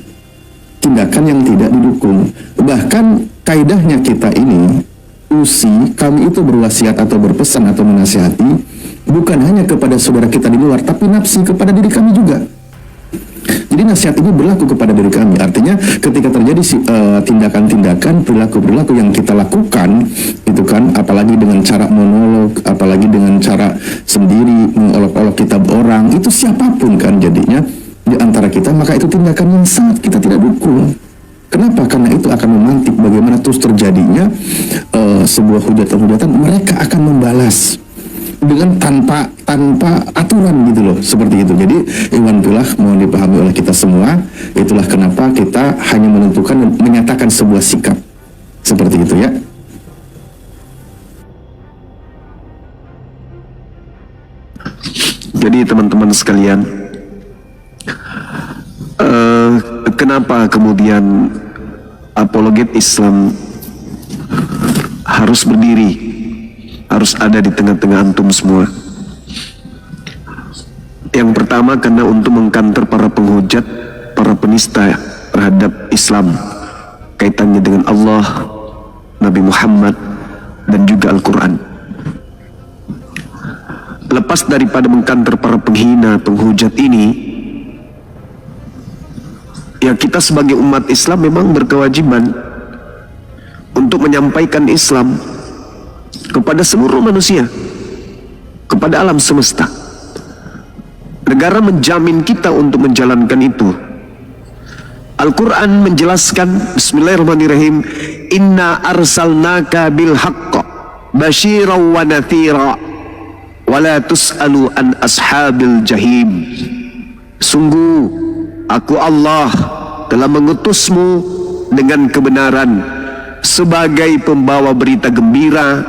Bahkan kaidahnya kita ini, kami itu berwasiat atau berpesan atau menasihati bukan hanya kepada saudara kita di luar, tapi nafsi kepada diri kami juga. Jadi nasihat ini berlaku kepada diri kami. Artinya ketika terjadi tindakan-tindakan, perilaku-perilaku yang kita lakukan, itu kan, apalagi dengan cara monolog, apalagi dengan cara sendiri mengolok-olok kitab orang, itu siapapun kan jadinya di antara kita, maka itu tindakan yang sangat kita tidak dukung. Kenapa? Karena itu akan memantik bagaimana terus terjadinya sebuah hujatan-hujatan, mereka akan membalas dengan tanpa aturan gitu loh, seperti itu. Jadi Iwan Pilah mohon dipahami oleh kita semua, itulah kenapa kita hanya menentukan dan menyatakan sebuah sikap seperti itu ya. Jadi teman-teman sekalian, kenapa kemudian apologet Islam harus berdiri, harus ada di tengah-tengah antum semua? Yang pertama karena untuk mengkanter para penghujat, para penista terhadap Islam, kaitannya dengan Allah, Nabi Muhammad, dan juga Al-Quran. Lepas daripada mengkanter para penghina, penghujat ini, ya kita sebagai umat Islam memang berkewajiban untuk menyampaikan Islam kepada seluruh manusia, kepada alam semesta. Negara menjamin kita untuk menjalankan itu. Al-Quran menjelaskan, bismillahirrahmanirrahim, inna arsalnaka bil haqqa basyiran wa nathira wa la tus'alu an ashabil jahim. Sungguh aku Allah telah mengutusmu dengan kebenaran sebagai pembawa berita gembira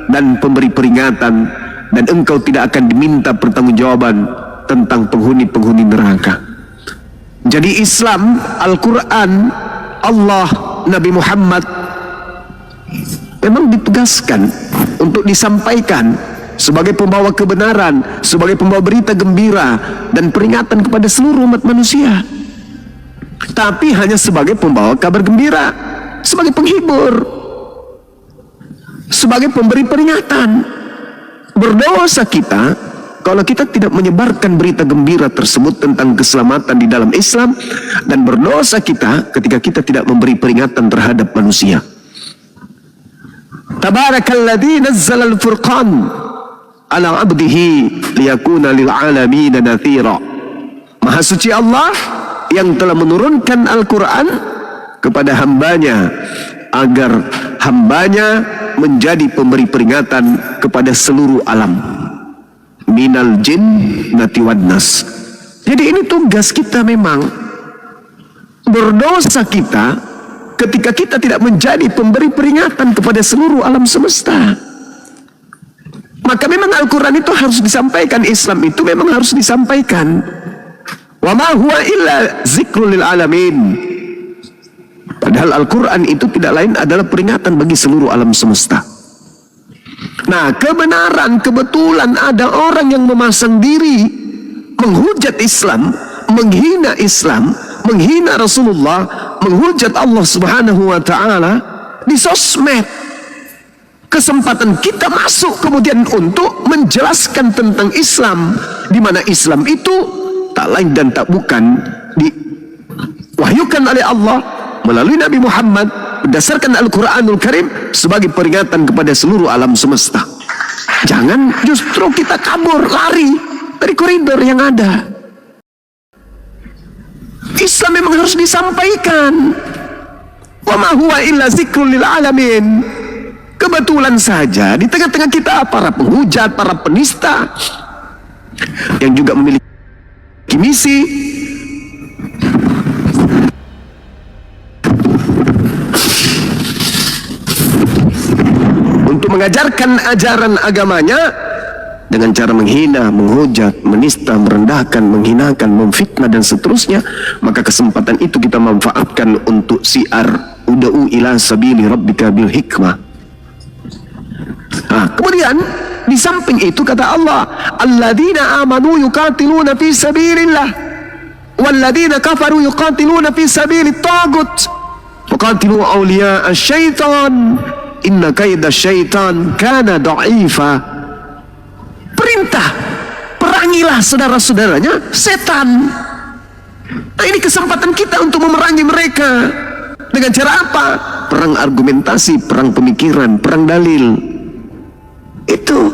dan pemberi peringatan, dan engkau tidak akan diminta pertanggungjawaban tentang penghuni-penghuni neraka. Jadi Islam, Al-Quran, Allah, Nabi Muhammad memang ditugaskan untuk disampaikan sebagai pembawa kebenaran, sebagai pembawa berita gembira dan peringatan kepada seluruh umat manusia. Tapi hanya sebagai pembawa kabar gembira, sebagai penghibur, sebagai pemberi peringatan. Berdosa kita kalau kita tidak menyebarkan berita gembira tersebut tentang keselamatan di dalam Islam, dan berdosa kita ketika kita tidak memberi peringatan terhadap manusia. Tabarakalladzi nazzala al-furqan ala 'abdihi liyakuna lil 'alamin nathira. Maha suci Allah yang telah menurunkan Al-Quran kepada hambanya agar hambanya menjadi pemberi peringatan kepada seluruh alam, minal jin nati wadnas. Jadi ini tugas kita memang. Berdosa kita ketika kita tidak menjadi pemberi peringatan kepada seluruh alam semesta. Maka memang Al-Quran itu harus disampaikan, Islam itu memang harus disampaikan. Wa ma huwa illa zikrul lil alamin. Padahal Al-Quran itu tidak lain adalah peringatan bagi seluruh alam semesta. Nah, kebenaran, kebetulan ada orang yang memasang diri menghujat Islam, menghina Islam, menghina Rasulullah, menghujat Allah Subhanahu wa taala di sosmed. Kesempatan kita masuk kemudian untuk menjelaskan tentang Islam, di mana Islam itu tak lain dan tak bukan diwahyukan oleh Allah melalui Nabi Muhammad berdasarkan Al-Quranul Karim sebagai peringatan kepada seluruh alam semesta. Jangan justru kita kabur, lari dari koridor yang ada. Islam memang harus disampaikan. Wa ma huwa illa zikrul lil alamin. Kebetulan saja di tengah-tengah kita para penghujat, para penista yang juga memiliki misi untuk mengajarkan ajaran agamanya dengan cara menghina, menghujat, menista, merendahkan, menghinakan, memfitnah dan seterusnya. Maka kesempatan itu kita manfaatkan untuk siar ud'u ila sabili rabbika bil hikmah. Nah, kemudian di samping itu kata Allah, alladzina amanu yuqatiluna fi sabilillah walladzina kafaru yuqatiluna fi sabilit tagut yuqatilu awliya asyaitan inna kaida syaitan kana dha'ifa. Perintah, perangilah saudara-saudaranya setan. Nah, ini kesempatan kita untuk memerangi mereka. Dengan cara apa? Perang argumentasi, perang pemikiran, perang dalil. Itu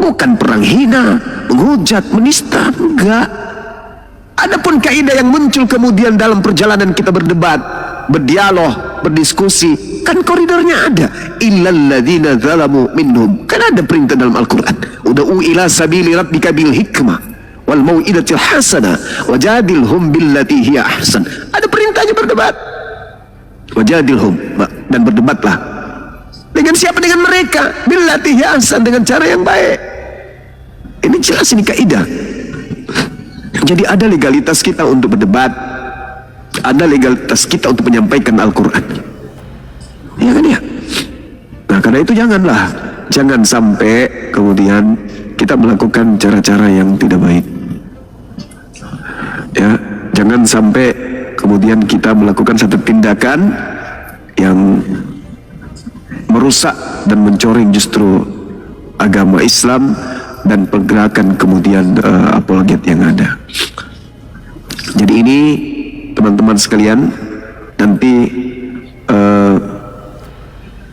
bukan perang hina, menghujat, menista, enggak. Adapun kaidah yang muncul kemudian dalam perjalanan kita berdebat, berdialog, berdiskusi, kan koridornya ada. Illal ladzina zalamu minhum. Kan ada perintah dalam Al-Qur'an. Ud'u ila sabili rabbika bil hikmah wal mau'izatil hasanah wajadilhum billati hiya ahsan. Ada perintahnya berdebat. Wajadilhum, dan berdebatlah. Dengan siapa? Dengan mereka. Billati hiya ahsan, dengan cara yang baik. Ini jelas, ini kaidah. Jadi ada legalitas kita untuk berdebat, ada legalitas kita untuk menyampaikan Al-Quran. Ya kan ya? Nah, karena itu jangan sampai kemudian kita melakukan cara-cara yang tidak baik. Ya, jangan sampai kemudian kita melakukan satu tindakan yang merusak dan mencoreng justru agama Islam dan pergerakan kemudian apologet yang ada. Jadi ini teman-teman sekalian, nanti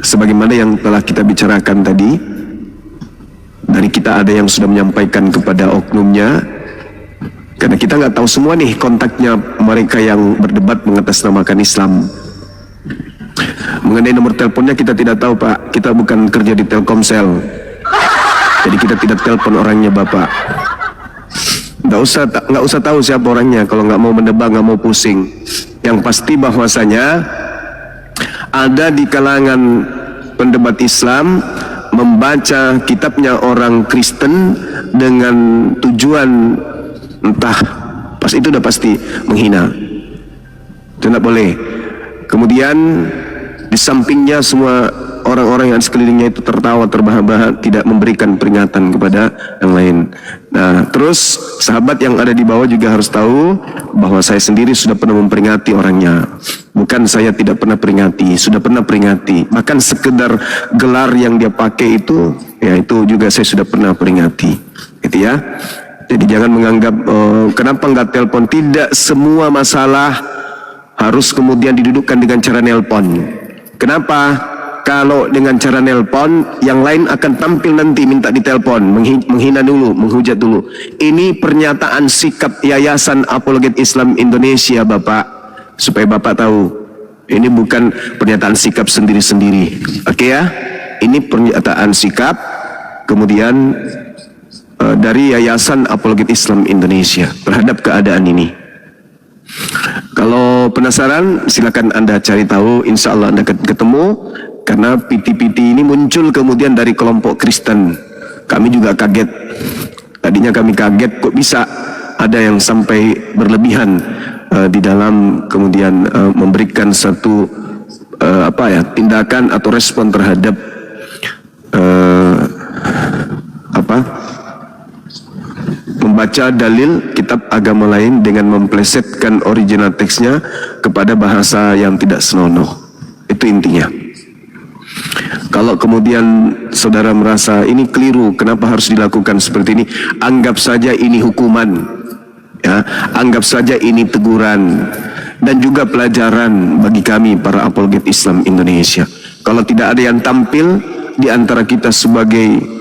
sebagaimana yang telah kita bicarakan tadi, dari kita ada yang sudah menyampaikan kepada oknumnya, karena kita nggak tahu semua nih kontaknya mereka yang berdebat mengatasnamakan Islam. Mengenai nomor teleponnya kita tidak tahu, Pak. Kita bukan kerja di Telkomsel, jadi kita tidak telepon orangnya, Bapak. Nggak usah tahu siapa orangnya kalau nggak mau menebak, nggak mau pusing. Yang pasti bahwasanya ada di kalangan pendebat Islam membaca kitabnya orang Kristen dengan tujuan entah, pas itu udah pasti menghina. Itu nggak boleh. Kemudian di sampingnya semua orang-orang yang di sekelilingnya itu tertawa, terbahak-bahak, tidak memberikan peringatan kepada yang lain. Nah, terus sahabat yang ada di bawah juga harus tahu bahwa saya sendiri sudah pernah memperingati orangnya. Bukan saya tidak pernah peringati, sudah pernah peringati. Bahkan sekedar gelar yang dia pakai itu, ya itu juga saya sudah pernah peringati. Gitu ya. Jadi jangan menganggap kenapa nggak telepon. Tidak semua masalah harus kemudian didudukkan dengan cara nelpon. Kenapa? Kalau dengan cara nelpon, yang lain akan tampil nanti minta ditelepon, menghina dulu, menghujat dulu. Ini pernyataan sikap Yayasan Apologet Islam Indonesia, Bapak, supaya Bapak tahu. Ini bukan pernyataan sikap sendiri-sendiri. Oke ya? Ini pernyataan sikap kemudian dari Yayasan Apologet Islam Indonesia terhadap keadaan ini. Kalau penasaran, silakan Anda cari tahu, insya Allah Anda ketemu. Karena PT-PT ini muncul kemudian dari kelompok Kristen. Kami juga kaget. Tadinya kami kaget kok bisa ada yang sampai berlebihan di dalam kemudian memberikan satu tindakan atau respon terhadap membaca dalil kitab agama lain dengan memplesetkan original teksnya kepada bahasa yang tidak senonoh. Itu intinya. Kalau kemudian saudara merasa ini keliru, kenapa harus dilakukan seperti ini? Anggap saja ini hukuman, ya, anggap saja ini teguran dan juga pelajaran bagi kami para apologet Islam Indonesia. Kalau tidak ada yang tampil di antara kita sebagai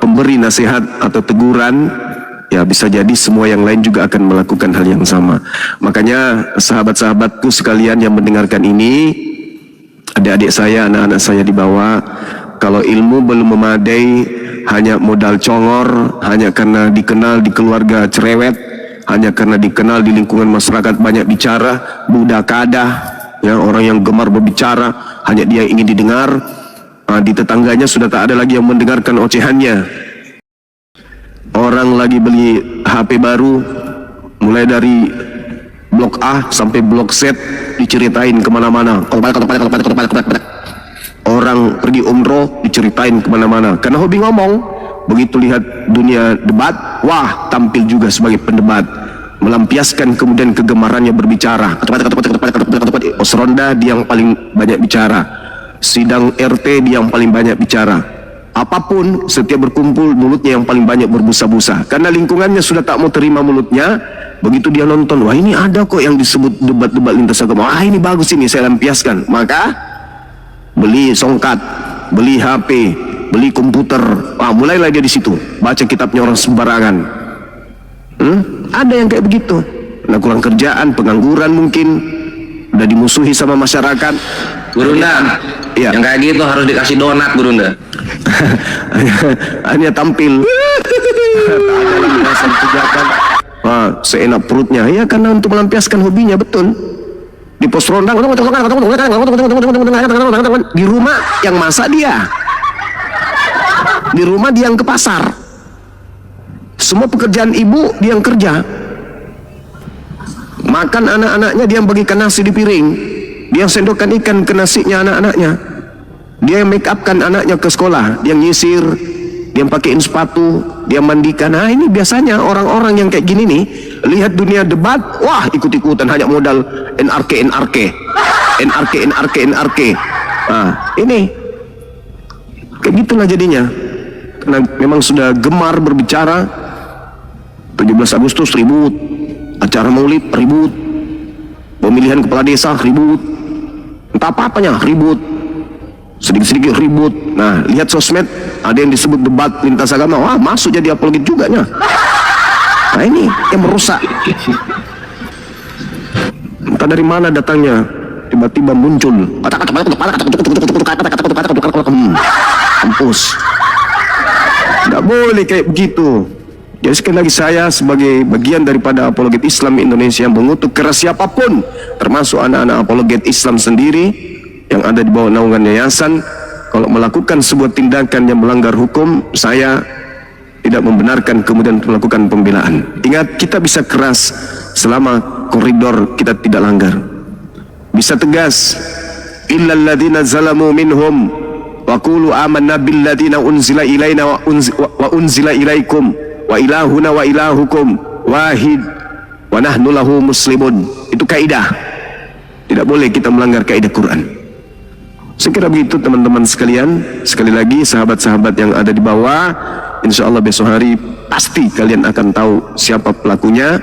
pemberi nasihat atau teguran, ya bisa jadi semua yang lain juga akan melakukan hal yang sama. Makanya sahabat-sahabatku sekalian yang mendengarkan ini, adik-adik saya, anak-anak saya di bawah, kalau ilmu belum memadai, hanya modal congor, hanya karena dikenal di keluarga cerewet, hanya karena dikenal di lingkungan masyarakat banyak bicara, budak kadah, ya, orang yang gemar berbicara, hanya dia yang ingin didengar. Di tetangganya sudah tak ada lagi yang mendengarkan ocehannya. Orang lagi beli HP baru, mulai dari blok A sampai blok Z diceritain kemana-mana. Orang pergi umroh diceritain kemana-mana karena hobi ngomong. Begitu lihat dunia debat, wah tampil juga sebagai pendebat, melampiaskan kemudian kegemarannya berbicara. Osronda dia yang paling banyak bicara, sidang RT dia yang paling banyak bicara. Apapun, setiap berkumpul mulutnya yang paling banyak berbusa-busa karena lingkungannya sudah tak mau terima mulutnya. Begitu dia nonton, wah ini ada kok yang disebut debat-debat lintas agama, wah ini bagus, ini saya lampiaskan. Maka beli songkat, beli HP, beli komputer, wah mulailah dia di situ baca kitabnya orang sembarangan. Ada yang kayak begitu. Nah, kurang kerjaan, pengangguran mungkin, udah dimusuhi sama masyarakat. Gurunda, ya, yang kayak gitu harus dikasih donat, Gurunda. hanya tampil. Tak ada lagi rasa kegiatan. Seenak perutnya, ya karena untuk melampiaskan hobinya, betul. Di pos ronda, di rumah yang masak dia, di rumah dia yang ke pasar, semua pekerjaan ibu dia yang kerja, makan anak-anaknya dia yang bagikan nasi di piring, dia yang sendokkan ikan ke nasinya anak-anaknya, dia yang make upkan anaknya ke sekolah, dia yang nyisir, dia yang pakaiin sepatu, dia yang mandikan. Nah ini biasanya orang-orang yang kayak gini nih, lihat dunia debat, wah ikut-ikutan, hanya modal NRK. Nah ini kayak gitulah jadinya, karena memang sudah gemar berbicara. 17 Agustus ribut, acara maulid ribut, pemilihan kepala desa ribut, entah apa-apanya ribut, sedikit-sedikit ribut. Nah lihat sosmed, ada yang disebut debat lintas agama, wah masuk jadi apologet juga nya. Nah ini yang merusak. Entah dari mana datangnya, tiba-tiba muncul kampus. Nggak boleh kayak begitu. Jadi sekali lagi saya sebagai bagian daripada apologet Islam Indonesia yang mengutuk keras siapapun, termasuk anak-anak apologet Islam sendiri yang ada di bawah naungan yayasan, kalau melakukan sebuah tindakan yang melanggar hukum, saya tidak membenarkan kemudian melakukan pembelaan. Ingat, kita bisa keras selama koridor kita tidak langgar. Bisa tegas, illal ladzina zalamu minhum wa qulu amanna billadzina unzila ilaina wa unzila ilaikum wa ilahuna wa ilahukum wahid wa nahnu lahu muslimun. Itu kaidah. Tidak boleh kita melanggar kaidah Quran. Saya kira begitu teman-teman sekalian. Sekali lagi sahabat-sahabat yang ada di bawah, insya Allah besok hari pasti kalian akan tahu siapa pelakunya.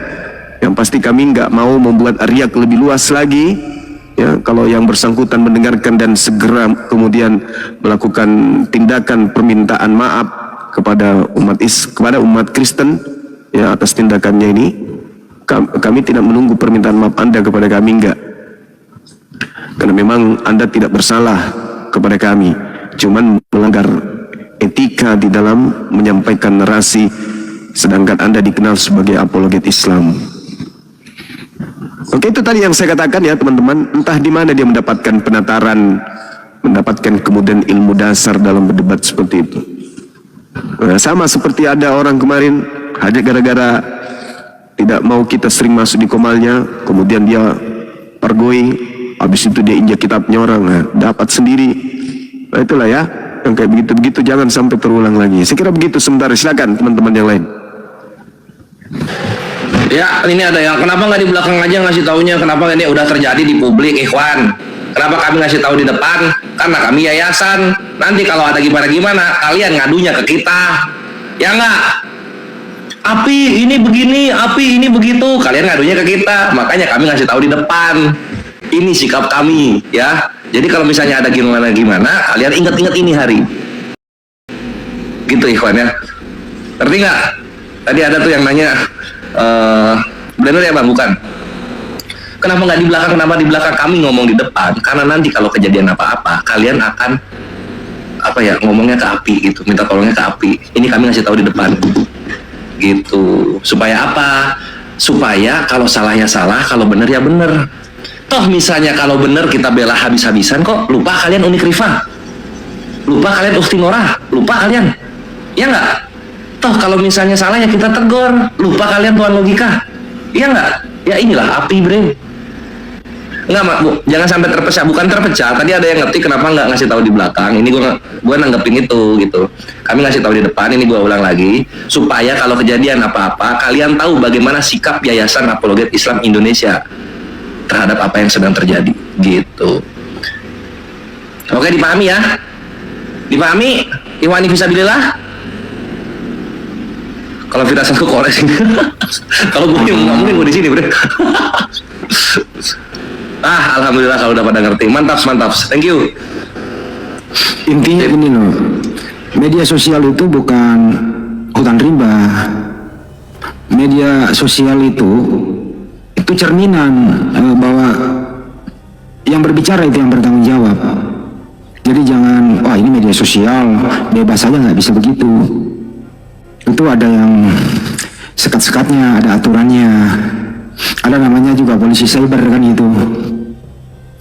Yang pasti kami nggak mau membuat riak lebih luas lagi, ya, kalau yang bersangkutan mendengarkan dan segera kemudian melakukan tindakan permintaan maaf kepada umat Kristen, ya, atas tindakannya ini. Kami tidak menunggu permintaan maaf Anda kepada kami, enggak, karena memang Anda tidak bersalah kepada kami, cuman melanggar etika di dalam menyampaikan narasi, sedangkan Anda dikenal sebagai apologet Islam. Oke, itu tadi yang saya katakan ya teman-teman. Entah di mana dia mendapatkan penataran, mendapatkan kemudian ilmu dasar dalam berdebat seperti itu. Nah, sama seperti ada orang kemarin hanya gara-gara tidak mau kita sering masuk di komalnya, kemudian dia pergoi, habis itu dia injak kitabnya orang, nah, dapat sendiri. Nah itulah ya, yang kayak begitu-begitu jangan sampai terulang lagi. Saya kira begitu sementara, silakan teman-teman yang lain. Ya, ini ada yang kenapa nggak di belakang aja ngasih taunya? Kenapa ini udah terjadi di publik, Ikhwan? Kenapa kami ngasih tahu di depan? Karena kami yayasan. Nanti kalau ada gimana-gimana, kalian ngadunya ke kita. Ya nggak? Api ini begini, api ini begitu. Kalian ngadunya ke kita. Makanya kami ngasih tahu di depan. Ini sikap kami, ya. Jadi kalau misalnya ada gimana-gimana, kalian ingat-ingat ini hari. Gitu, Ikhwan ya. Ngerti nggak? Tadi ada tuh yang nanya. Benar ya Bang, bukan? Kenapa nggak di belakang? Kenapa di belakang? Kami ngomong di depan karena nanti kalau kejadian apa-apa kalian akan ngomongnya ke api gitu, minta tolongnya ke api. Ini kami ngasih tahu di depan gitu. Supaya apa? Supaya kalau salah ya salah, kalau benar ya benar. Toh misalnya kalau benar kita bela habis-habisan kok, lupa kalian Unik Rifa, lupa kalian Ukhti Norah, lupa kalian, ya nggak? Toh kalau misalnya salah ya kita tegur, lupa kalian Tuan Logika, iya nggak? Ya inilah api bre. Enggak Bu, jangan sampai terpecah, bukan terpecah. Tadi ada yang ngerti kenapa nggak ngasih tahu di belakang. Ini gua nanggepin itu gitu. Kami ngasih tahu di depan, ini gua ulang lagi supaya kalau kejadian apa-apa kalian tahu bagaimana sikap Yayasan Apologet Islam Indonesia terhadap apa yang sedang terjadi gitu. Oke, dipahami ya? Dipahami? Iwani fisabilillah? Kalau firasatku kores. Kalau gue nggak mungkin gue di sini, bre. Alhamdulillah kalau udah pada ngerti. Mantap. Thank you. Intinya ini loh, media sosial itu bukan hutan rimba. Media sosial itu cerminan bahwa yang berbicara itu yang bertanggung jawab. Jadi jangan, wah ini media sosial, bebas aja, nggak bisa begitu. Itu ada yang sekat-sekatnya, ada aturannya, ada namanya juga polisi cyber kan gitu.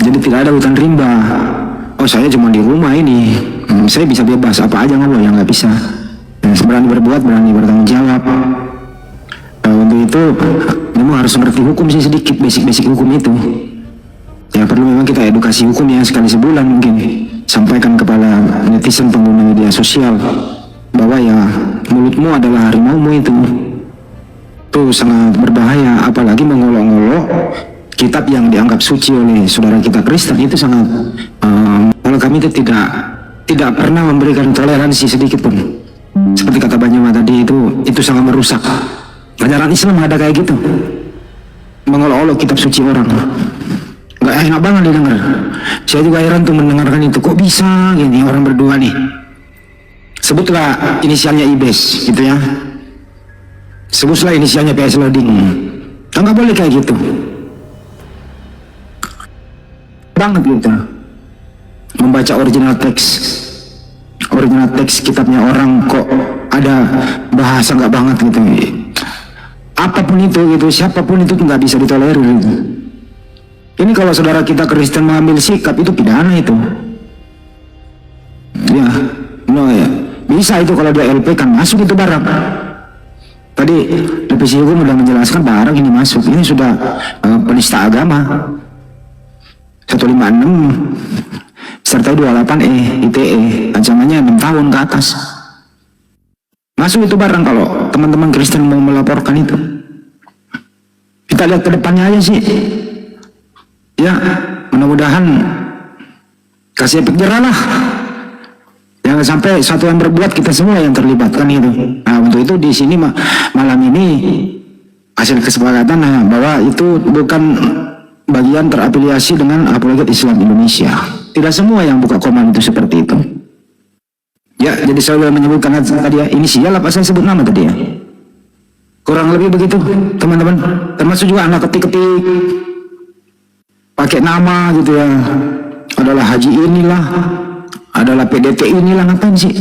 Jadi tidak ada hutan rimba. Oh saya cuma di rumah ini, saya bisa bebas apa aja ngomong, yang nggak bisa. Berani berbuat, berani bertanggung jawab. Untuk itu memang harus mengerti hukum sih sedikit, basic hukum itu. Ya perlu memang kita edukasi hukum yang sekali sebulan mungkin sampaikan kepada netizen pengguna media sosial bahwa ya mulutmu adalah harimaumu itu sangat berbahaya, apalagi mengolok-olok kitab yang dianggap suci oleh saudara kita Kristen itu sangat kalau kami itu tidak pernah memberikan toleransi sedikit pun. Seperti kata Banyuma tadi itu sangat merusak. Ajaran Islam ada kayak gitu, mengolok-olok kitab suci orang. Nggak enak banget didengar. Saya juga heran tuh mendengarkan itu, kok bisa gini orang berdua nih. Sebutlah inisialnya Ibes gitu ya. Sebutlah inisialnya PS Loading. Nggak boleh kayak gitu. Banget gitu. Membaca original teks kitabnya orang kok ada bahasa nggak banget gitu. Apapun itu gitu, siapapun itu nggak bisa ditolerir gitu. Ini kalau saudara kita Kristen mengambil sikap itu pidana itu. Ya, ya. Bisa itu kalau dia LP kan masuk itu barang. Tadi Divisi Hukum sudah menjelaskan barang ini masuk. Ini sudah penista agama. 156 serta 28E ITE ancamannya 6 tahun ke atas. Masuk itu barang kalau teman-teman Kristen mau melaporkan itu. Kita lihat ke depannya aja sih. Ya, mudah-mudahan kasih efek jerah lah. Jangan sampai satu yang berbuat kita semua yang terlibat kan itu. Nah untuk itu di sini malam ini hasil kesepakatan bahwa itu bukan bagian terafiliasi dengan Apologet Islam Indonesia. Tidak semua yang buka komen itu seperti itu. Ya, jadi saya menyebutkan tadi ya, inisial apa saya sebut nama tadi ya. Kurang lebih begitu teman-teman. Termasuk juga anak ketik-ketik pakai nama gitu ya, adalah haji inilah, adalah PDT inilah, ngapain sih?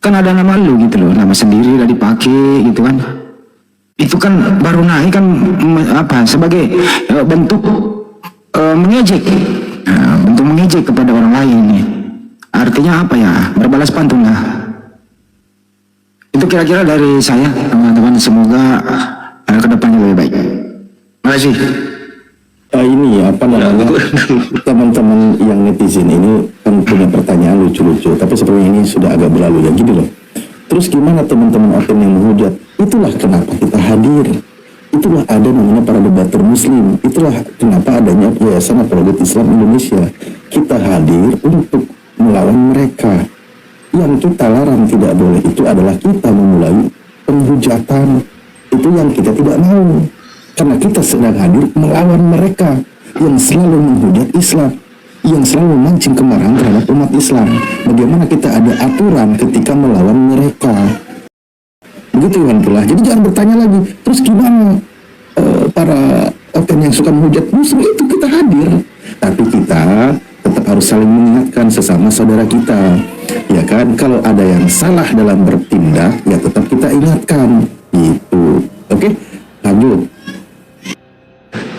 Kan ada nama lu gitu loh, nama sendiri udah dipakai gitu kan. Itu kan baru naik kan sebagai bentuk mengejek, bentuk mengejek kepada orang lain ini. Artinya apa ya? Berbalas pantun lah. Itu kira-kira dari saya teman-teman, semoga kedepannya lebih baik. Terima kasih. Ini apa namanya, teman-teman yang netizen ini kan punya pertanyaan lucu-lucu, tapi sebenarnya ini sudah agak berlalu ya, gini loh Terus gimana teman-teman OTM yang menghujat? Itulah kenapa kita hadir. Itulah ada namanya para debater muslim. Itulah kenapa adanya Yayasan Apologet Islam Indonesia. Kita hadir untuk melawan mereka. Yang kita larang tidak boleh itu adalah kita memulai penghujatan. Itu yang kita tidak mau. Karena kita sedang hadir melawan mereka yang selalu menghujat Islam, yang selalu memancing kemarahan terhadap umat Islam. Bagaimana kita ada aturan ketika melawan mereka. Begitu Iwan Pula. Jadi jangan bertanya lagi, terus gimana para OTM yang suka menghujat Muslim itu kita hadir. Tapi kita tetap harus saling mengingatkan sesama saudara kita. Ya kan, kalau ada yang salah dalam bertindak, ya tetap kita ingatkan. Gitu. Oke, lanjut.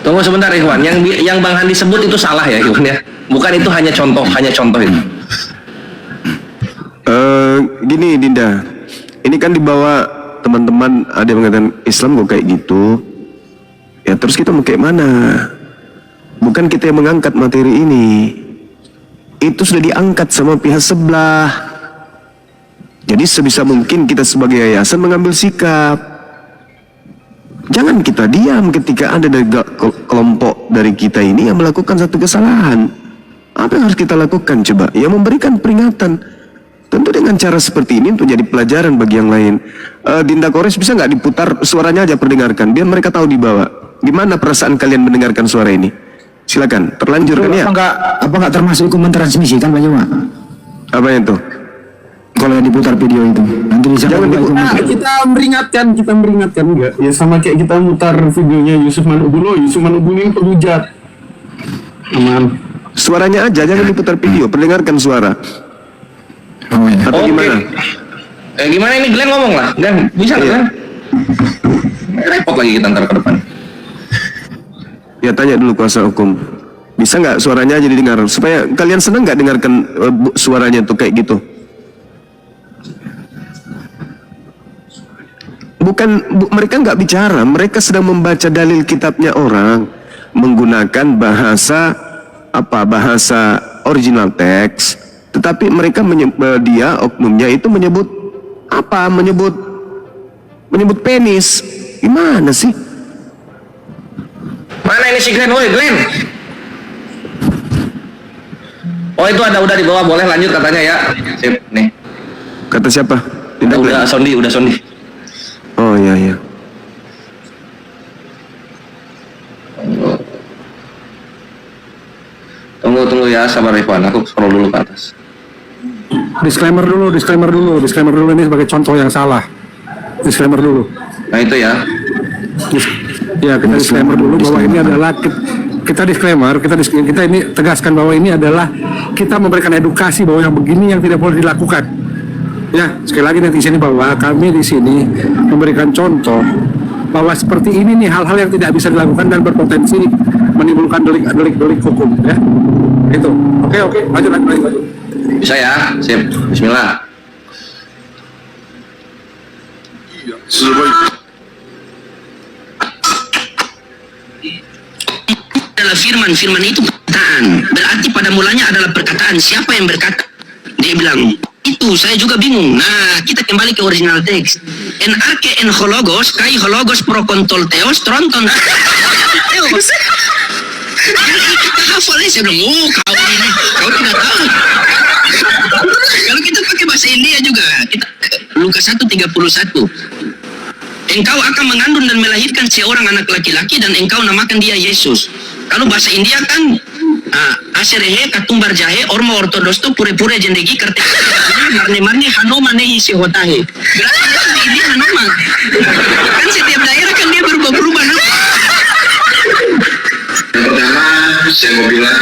Tunggu sebentar Ikhwan, yang Bang Handi sebut itu salah ya Ikhwan ya? Bukan, itu hanya contoh itu. Gini Dinda, ini kan dibawa teman-teman ada yang mengatakan Islam kok kayak gitu. Ya terus kita mau kayak mana? Bukan kita yang mengangkat materi ini. Itu sudah diangkat sama pihak sebelah. Jadi sebisa mungkin kita sebagai yayasan mengambil sikap. Jangan kita diam ketika ada dari kelompok dari kita ini yang melakukan satu kesalahan. Apa yang harus kita lakukan coba? Ya memberikan peringatan. Tentu dengan cara seperti ini untuk jadi pelajaran bagi yang lain. Dinda Kores bisa nggak diputar suaranya aja, perdengarkan biar mereka tahu di bawah. Gimana perasaan kalian mendengarkan suara ini? Silakan, terlanjurkan ya. Apa nggak termasuk hukuman transmisi kan Pak Jawa? Apa itu? Kalau yang diputar video itu nanti bisa Jangan kita meringatkan enggak? Ya sama kayak kita mutar videonya Yusuf Manubulo ini penghujat. Aman. Suaranya aja, jangan diputar video, perdengarkan suara. Oh ya. Atau gimana? Gimana ini Glenn ngomong lah, Glenn bisa nggak Iya. Glenn? Repot lagi kita ntar ke depan. Ya tanya dulu kuasa hukum. Bisa nggak suaranya aja didengar supaya kalian senang nggak dengarkan suaranya tuh kayak gitu? Mereka nggak bicara, mereka sedang membaca dalil kitabnya orang menggunakan bahasa original teks, tetapi mereka dia oknumnya itu menyebut penis. Gimana sih? Mana ini si Glenn? Woi Glenn. Oh itu ada udah di bawah, boleh lanjut katanya ya. Sip nih. Kata siapa? Tidak Udah Sondi. Oh iya. Tunggu ya, sabar Ikhwan, aku scroll dulu ke atas. Disclaimer dulu ini sebagai contoh yang salah. Disclaimer dulu. Nah itu ya. Ya, kita disclaimer dulu bahwa ini adalah kita ini tegaskan bahwa ini adalah kita memberikan edukasi bahwa yang begini yang tidak boleh dilakukan. Ya, sekali lagi di sini bahwa kami di sini memberikan contoh bahwa seperti ini nih hal-hal yang tidak bisa dilakukan dan berpotensi menimbulkan delik hukum ya. Itu. Oke, lanjut. Bisa ya, sip. Bismillah. Adalah firman itu perkataan. Berarti pada mulanya adalah perkataan. Siapa yang berkata? Dia bilang, itu saya juga bingung. Nah, kita kembali ke original teks. En arche en hologos, kai hologos pro kontol theos, tronton. Theos. Kita hafal ya, saya bilang, kau tidak tahu. Kalau kita pakai bahasa India juga, kita Lukas 1:31. Engkau akan mengandung dan melahirkan seorang anak laki-laki dan engkau namakan dia Yesus. Kalau bahasa India kan Aserehe katumbar jahe ormo ortodos tu pure-pure jendegi kerte marne-marne hanoma nehi sehotahe. Berarti itu di India hanoma. Kan setiap daerah kan dia berubah-ubah nama. Yang pertama saya mau bilang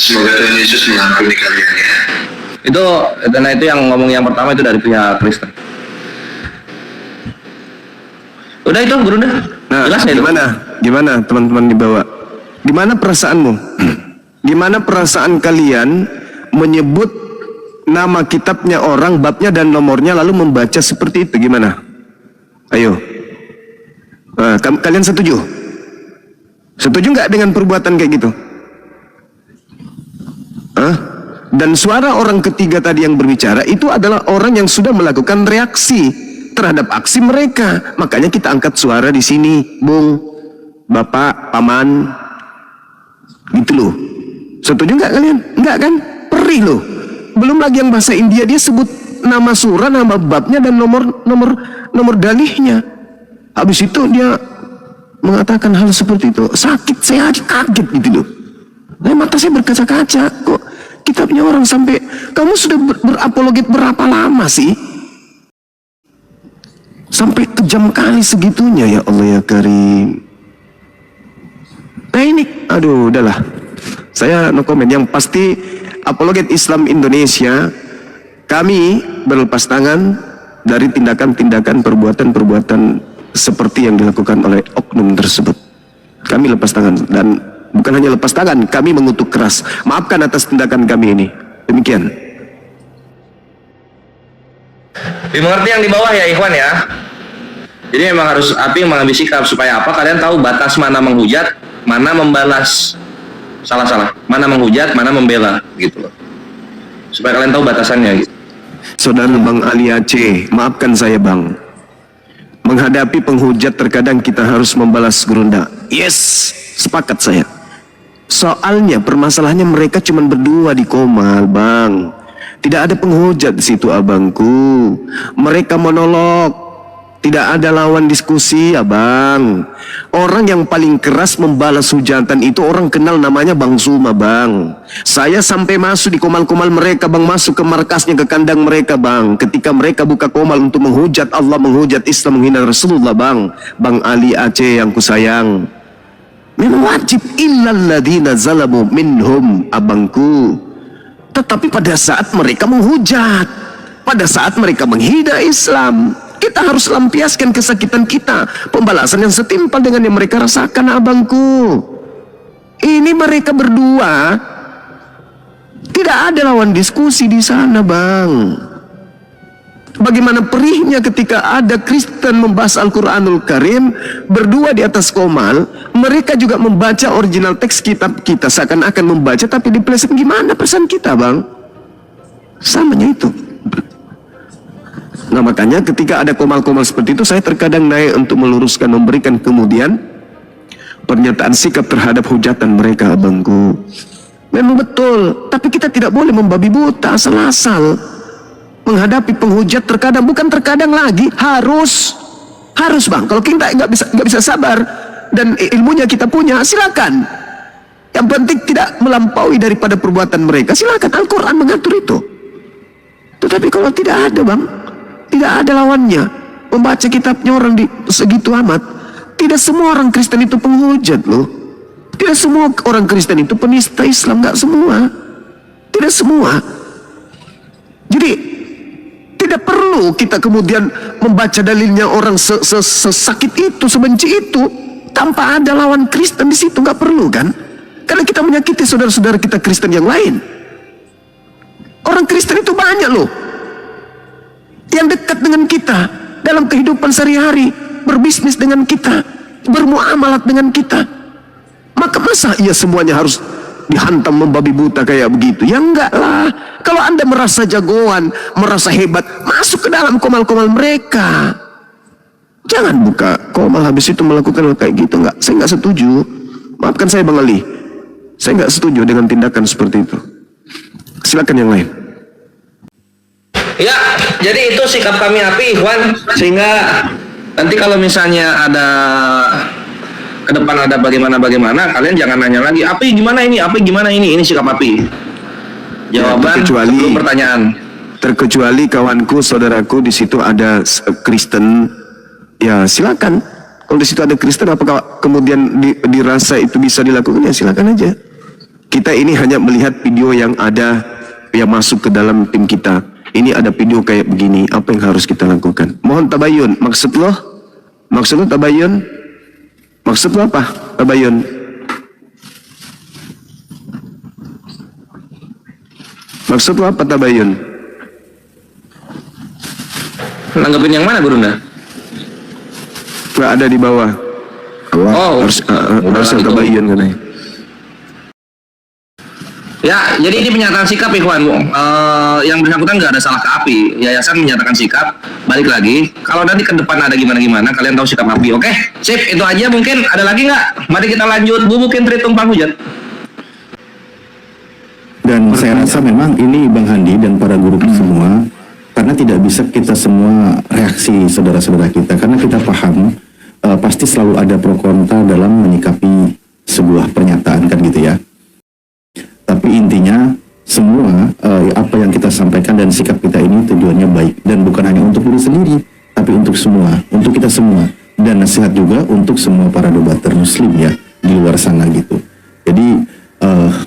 semoga Tuhan Yesus mengampuni kalian ya. Itu yang ngomong yang pertama itu dari pihak Kristen. Udah itu guru dah. Nah, jelas ya. Gimana teman-teman di bawah? Gimana perasaanmu? Gimana perasaan kalian menyebut nama kitabnya orang, babnya dan nomornya lalu membaca seperti itu? Gimana? Ayo. Kalian setuju? Setuju nggak dengan perbuatan kayak gitu? Dan suara orang ketiga tadi yang berbicara itu adalah orang yang sudah melakukan reaksi terhadap aksi mereka. Makanya kita angkat suara di sini, Bung, Bapak, Paman, gitu loh. Setuju nggak kalian? Nggak kan? Perih loh. Belum lagi yang bahasa India, dia sebut nama surah, nama babnya, dan nomor dalihnya. Habis itu dia mengatakan hal seperti itu. Sakit, saya kaget gitu loh. Nah, mata saya berkaca-kaca. Kok kita punya orang sampai, kamu sudah berapologet berapa lama sih? Sampai kejam kali segitunya, ya Allah ya Karim. Nah ini, aduh udahlah. Saya no comment. Yang pasti apologet Islam Indonesia, kami berlepas tangan dari tindakan-tindakan, perbuatan-perbuatan seperti yang dilakukan oleh oknum tersebut. Kami lepas tangan, dan bukan hanya lepas tangan, kami mengutuk keras. Maafkan atas tindakan kami ini. Demikian. Dimengerti yang di bawah ya Ikhwan ya. Jadi memang harus api mengambil sikap supaya apa? Kalian tahu batas mana menghujat, mana membalas. Salah. Mana menghujat, mana membela gitu loh. Supaya kalian tahu batasannya gitu. Saudara Bang Ali Aceh, maafkan saya Bang. Menghadapi penghujat terkadang kita harus membalas gerunda. Yes, sepakat saya. Soalnya permasalahannya mereka cuma berdua di Komal, Bang. Tidak ada penghujat di situ, abangku. Mereka monolog. Tidak ada lawan diskusi, abang. Orang yang paling keras membalas hujatan itu orang kenal namanya Bang Zuma, Bang. Saya sampai masuk di komal-komal mereka, Bang, masuk ke markasnya, ke kandang mereka, Bang. Ketika mereka buka komal untuk menghujat Allah, menghujat Islam, menghina Rasulullah, Bang. Bang Ali Aceh yang kusayang. Memang wajib illalladzina zalamu minhum, abangku. Tetapi pada saat mereka menghujat, pada saat mereka menghina Islam, kita harus lampiaskan kesakitan kita, pembalasan yang setimpal dengan yang mereka rasakan, abangku. Ini mereka berdua, tidak ada lawan diskusi di sana, Bang. Bagaimana perihnya ketika ada Kristen membahas Al-Quranul Karim berdua di atas komal, mereka juga membaca original teks kitab kita, seakan-akan membaca tapi dipeleset. Gimana pesan kita, Bang? Samanya itu. Nah, makanya ketika ada komal-komal seperti itu, saya terkadang naik untuk meluruskan, memberikan kemudian pernyataan sikap terhadap hujatan mereka, abangku. Memang betul, tapi kita tidak boleh membabi buta asal-asal. Menghadapi penghujat terkadang, bukan terkadang lagi, harus Bang. Kalau kita nggak bisa sabar dan ilmunya kita punya, silakan. Yang penting tidak melampaui daripada perbuatan mereka, silakan. Al-Quran mengatur itu. Tetapi kalau tidak ada, Bang, tidak ada lawannya, membaca kitabnya orang di segitu amat. Tidak semua orang Kristen itu penghujat loh. Tidak semua orang Kristen itu penista Islam, nggak semua. Tidak semua. Jadi tidak perlu kita kemudian membaca dalilnya orang sesakit itu, sebenci itu, tanpa ada lawan Kristen di situ, nggak perlu kan? Karena kita menyakiti saudara-saudara kita Kristen yang lain. Orang Kristen itu banyak loh, yang dekat dengan kita dalam kehidupan sehari-hari, berbisnis dengan kita, bermuamalat dengan kita. Maka masa iya semuanya harus dihantam membabi buta kayak begitu? Ya enggak lah. Kalau Anda merasa jagoan, merasa hebat, masuk ke dalam komal-komal mereka. Jangan buka komal habis itu melakukan hal kayak gitu. Enggak, saya enggak setuju. Maafkan saya Bang Ali, saya enggak setuju dengan tindakan seperti itu. Silakan yang lain. Ya, jadi itu sikap kami api, Ikhwan. Sehingga nanti kalau misalnya ada ke depan ada bagaimana, kalian jangan nanya lagi, api gimana ini sikap api. Jawaban sebelum pertanyaan. Terkecuali kawanku, saudaraku di situ ada Kristen, ya silakan. Kalau di situ ada Kristen, apakah kemudian dirasa itu bisa dilakukan? Ya silakan aja. Kita ini hanya melihat video yang ada, yang masuk ke dalam tim kita. Ini ada video kayak begini, apa yang harus kita lakukan? Mohon tabayun. Maksud lo tabayun? Maksud lo apa? Tabayun. Maksud lo apa tabayun? Nanggepin yang mana, Gurunda? Nggak ada di bawah. Oh, harus tabayun katanya. Ya, jadi ini pernyataan sikap Ikhwan. Yang bersangkutan nggak ada salah ke API. Yayasan menyatakan sikap. Balik lagi, kalau nanti ke depan ada gimana-gimana, kalian tahu sikap API. Oke? Sip, itu aja. Mungkin ada lagi nggak? Mari kita lanjut. Bu, mungkin Tumpang Hujan. Dan saya rasa memang ini Bang Handi dan para guru semua, karena tidak bisa kita semua reaksi saudara-saudara kita, karena kita paham pasti selalu ada pro kontra dalam menyikapi sebuah pernyataan kan gitu ya. Tapi intinya semua apa yang kita sampaikan dan sikap kita ini tujuannya baik, dan bukan hanya untuk diri sendiri, tapi untuk semua, untuk kita semua, dan nasihat juga untuk semua para debater muslim ya di luar sana gitu. Jadi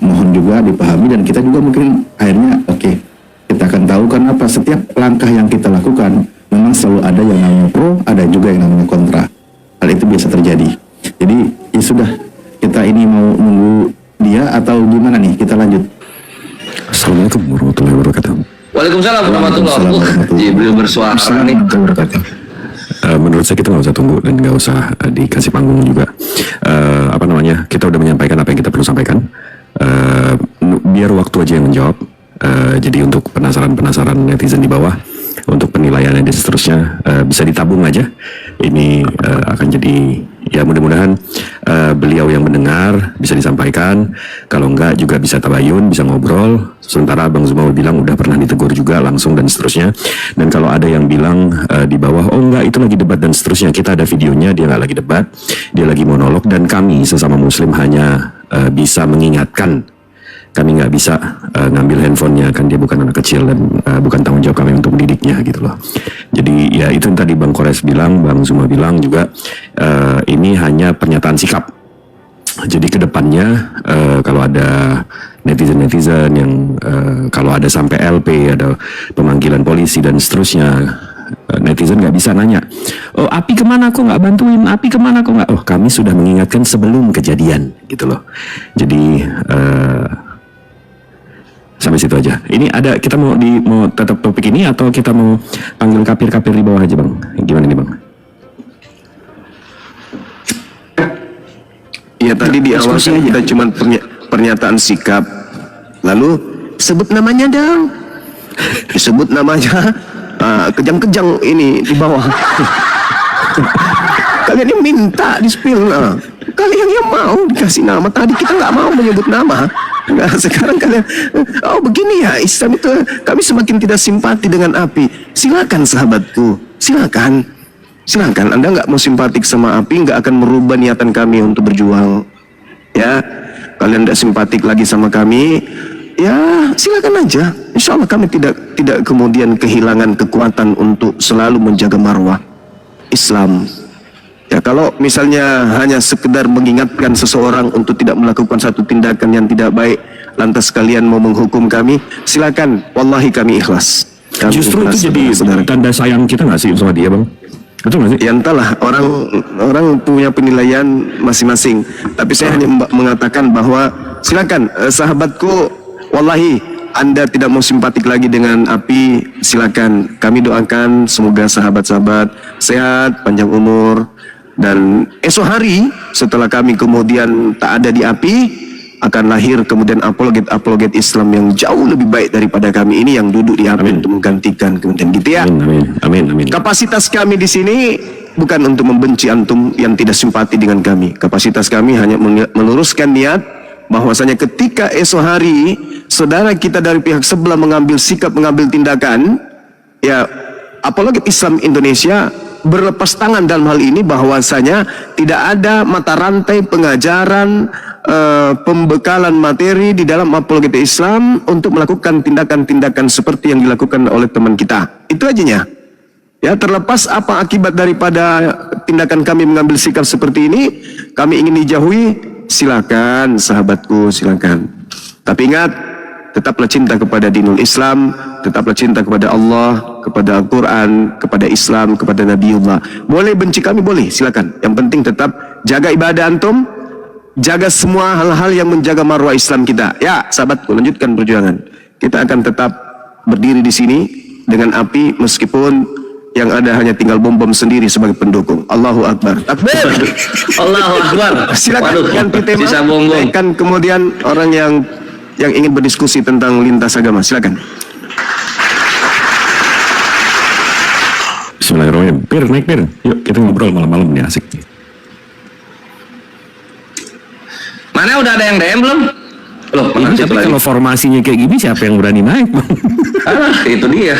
mohon juga dipahami, dan kita juga mungkin akhirnya oke, kita akan tahu karena apa, setiap langkah yang kita lakukan memang selalu ada yang namanya pro, ada juga yang namanya kontra. Hal itu biasa terjadi. Jadi ya sudah, kita ini mau nunggu dia atau gimana nih, kita lanjut. Assalamualaikum warahmatullahi wabarakatuh. Waalaikumsalam warahmatullahi wabarakatuh. Jibril bersuara nih. Menurut saya kita nggak usah tunggu dan nggak usah dikasih panggung juga. Kita udah menyampaikan apa yang kita perlu sampaikan. Biar waktu aja yang menjawab. Jadi untuk penasaran netizen di bawah, untuk penilaiannya dan seterusnya bisa ditabung aja. Ini akan jadi, ya mudah-mudahan beliau yang mendengar bisa disampaikan. Kalau enggak juga bisa tabayun, bisa ngobrol. Sementara Bang Zumawi bilang udah pernah ditegur juga langsung dan seterusnya. Dan kalau ada yang bilang di bawah, oh enggak itu lagi debat dan seterusnya, kita ada videonya, dia nggak lagi debat, dia lagi monolog, dan kami sesama muslim hanya bisa mengingatkan. Kami nggak bisa ngambil handphonenya, kan dia bukan anak kecil, dan bukan tanggung jawab kami untuk mendidiknya gitu loh. Jadi ya itu yang tadi Bang Kores bilang, Bang Zuma bilang juga, ini hanya pernyataan sikap. Jadi kedepannya kalau ada netizen yang kalau ada sampai LP, ada pemanggilan polisi dan seterusnya, netizen nggak bisa nanya, oh API kemana kok nggak bantuin, API kemana kok nggak, oh kami sudah mengingatkan sebelum kejadian gitu loh. Jadi sampai situ aja. Ini ada, kita mau tetap topik ini atau kita mau panggil kapir-kapir di bawah aja Bang? Gimana nih Bang? Ya tadi di awal kan kita cuma pernyataan sikap, lalu sebut namanya dong, disebut namanya kejang-kejang ini di bawah. Kalian yang minta di spill, kalian yang mau dikasih nama. Tadi kita nggak mau menyebut nama. Nah, sekarang kalian, oh begini ya, Islam itu, kami semakin tidak simpati dengan API. Silakan sahabatku, silakan. Anda nggak mau simpatik sama API, nggak akan merubah niatan kami untuk berjuang. Ya, kalian tidak simpatik lagi sama kami, ya silakan aja. Insya Allah kami tidak kemudian kehilangan kekuatan untuk selalu menjaga marwah Islam. Ya kalau misalnya hanya sekedar mengingatkan seseorang untuk tidak melakukan satu tindakan yang tidak baik, lantas kalian mau menghukum kami, silakan. Wallahi kami ikhlas. Kami Justru ikhlas, itu jadi tanda sayang kita nggak sih sama dia Bang? Betul nggak sih? Ya entahlah, orang punya penilaian masing-masing. Tapi saya hanya mengatakan bahwa silakan sahabatku, wallahi Anda tidak mau simpatik lagi dengan API, silakan. Kami doakan semoga sahabat-sahabat sehat, panjang umur. Dan esok hari setelah kami kemudian tak ada di API, akan lahir kemudian apologet Islam yang jauh lebih baik daripada kami ini yang duduk di API untuk menggantikan kemudian gitu ya. Amin. Kapasitas kami di sini bukan untuk membenci antum yang tidak simpati dengan kami. Kapasitas kami hanya meluruskan niat bahwasanya ketika esok hari saudara kita dari pihak sebelah mengambil sikap, mengambil tindakan, ya apologet Islam Indonesia berlepas tangan dalam hal ini, bahwasanya tidak ada mata rantai pengajaran, pembekalan materi di dalam apologet Islam untuk melakukan tindakan-tindakan seperti yang dilakukan oleh teman kita. Itu ajanya. Ya, terlepas apa akibat daripada tindakan kami mengambil sikap seperti ini, kami ingin dijauhi, silakan sahabatku, silakan. Tapi ingat, tetaplah cinta kepada dinul Islam, tetaplah cinta kepada Allah, kepada Al-Quran, kepada Islam, kepada Nabiullah. Boleh benci kami, boleh, silakan. Yang penting tetap jaga ibadah antum, jaga semua hal-hal yang menjaga marwah Islam kita. Ya, sahabatku, lanjutkan perjuangan. Kita akan tetap berdiri di sini dengan api, meskipun yang ada hanya tinggal bom-bom sendiri sebagai pendukung. Allahu Akbar. Takbir. Allahu Akbar. Silakan ganti tema. Sisa bom-bom. Kan kemudian orang yang yang ingin berdiskusi tentang lintas agama? Silakan. Bismillahirrahmanirrahim. Pir, naik Pir. Yuk kita ngobrol malam-malam nih, asik. Mana udah ada yang DM belum? Loh, Ini tapi kalau formasinya kayak gini siapa yang berani naik, Bang? itu dia.